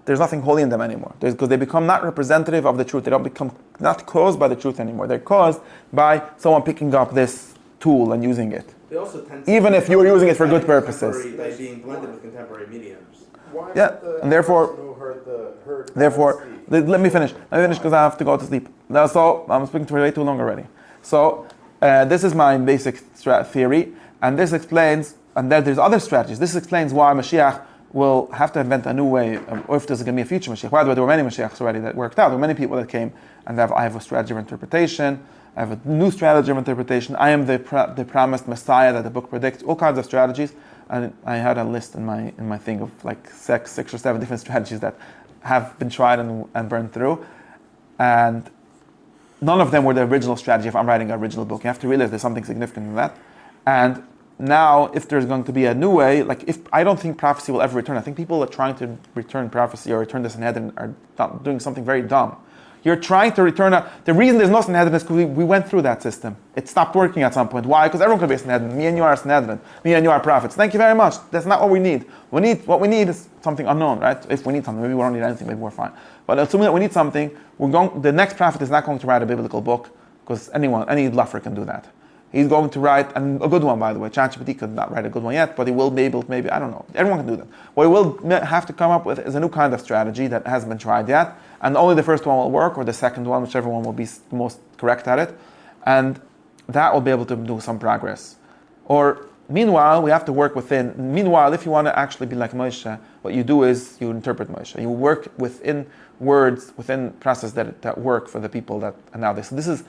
There's nothing holy in them anymore. Because they become not representative of the truth. They don't become not caused by the truth anymore. They're caused by someone picking up this tool and using it. They also tend to even if you were using it for good purposes. By being blended with contemporary mediums. Yeah, and therefore, let me finish because I have to go to sleep. Now, so I'm speaking way too long already. So this is my basic theory, and this explains, and then there's other strategies. This explains why Mashiach will have to invent a new way, or if there's going to be a future Mashiach. By the way, there were many Mashiachs already that worked out. There were many people that came, and I have a strategy of interpretation. I have a new strategy of interpretation. I am the promised Messiah that the book predicts. All kinds of strategies, and I had a list in my thing of like six or seven different strategies that have been tried and burned through, and none of them were the original strategy. If I'm writing an original book, you have to realize there's something significant in that. And now, if there's going to be a new way, I don't think prophecy will ever return. I think people are trying to return prophecy or return this in head and are doing something very dumb. You're trying to return the reason there's no Sanhedrin is because we went through that system. It stopped working at some point. Why? Because everyone could be a Sanhedrin. Me and you are a Sanhedrin. Me and you are prophets. Thank you very much. That's not what we need. What we need is something unknown, right? If we need something, maybe we don't need anything, maybe we're fine. But assuming that we need something, the next prophet is not going to write a biblical book, because any bluffer can do that. He's going to write, and a good one, by the way. ChatGPT could not write a good one yet, but he will be able to, maybe, I don't know. Everyone can do that. What he will have to come up with is a new kind of strategy that hasn't been tried yet, and only the first one will work, or the second one, whichever one will be most correct at it, and that will be able to do some progress. Or, meanwhile, we have to work within. Meanwhile, if you want to actually be like Moshe, what you do is you interpret Moshe. You work within words, within process that work for the people that are nowadays. So this is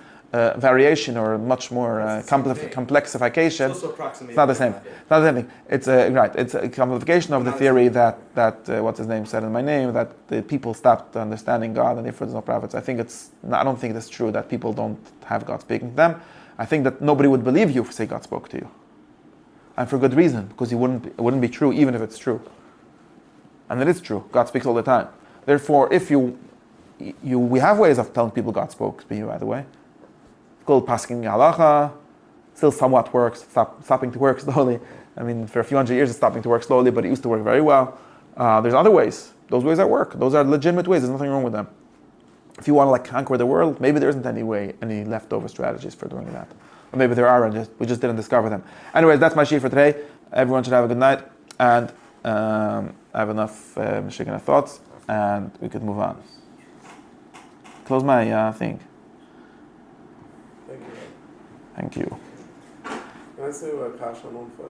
variation or much more complexification. It's also approximate. It's not the same. It's not the same thing. It's right. It's a simplification of the theory that what's his name said in my name, that the people stopped understanding God and therefore there's no prophets. I don't think it's true that people don't have God speaking to them. I think that nobody would believe you if you say God spoke to you, and for good reason, because it wouldn't be true even if it's true. And it is true. God speaks all the time. Therefore, if we have ways of telling people God spoke to you, by the way. It's called paskin halacha. Still somewhat works. Stopping to work slowly. I mean, for a few hundred years it's stopping to work slowly, but it used to work very well. There's other ways. Those ways that work. Those are legitimate ways. There's nothing wrong with them. If you want to conquer the world, maybe there isn't any leftover strategies for doing that. Or maybe there are, and we just didn't discover them. Anyways, that's my sheet for today. Everyone should have a good night, and I have enough Michigan thoughts, and we could move on. Close my thing. Thank you. Thank you. Can I say what Kasha on foot?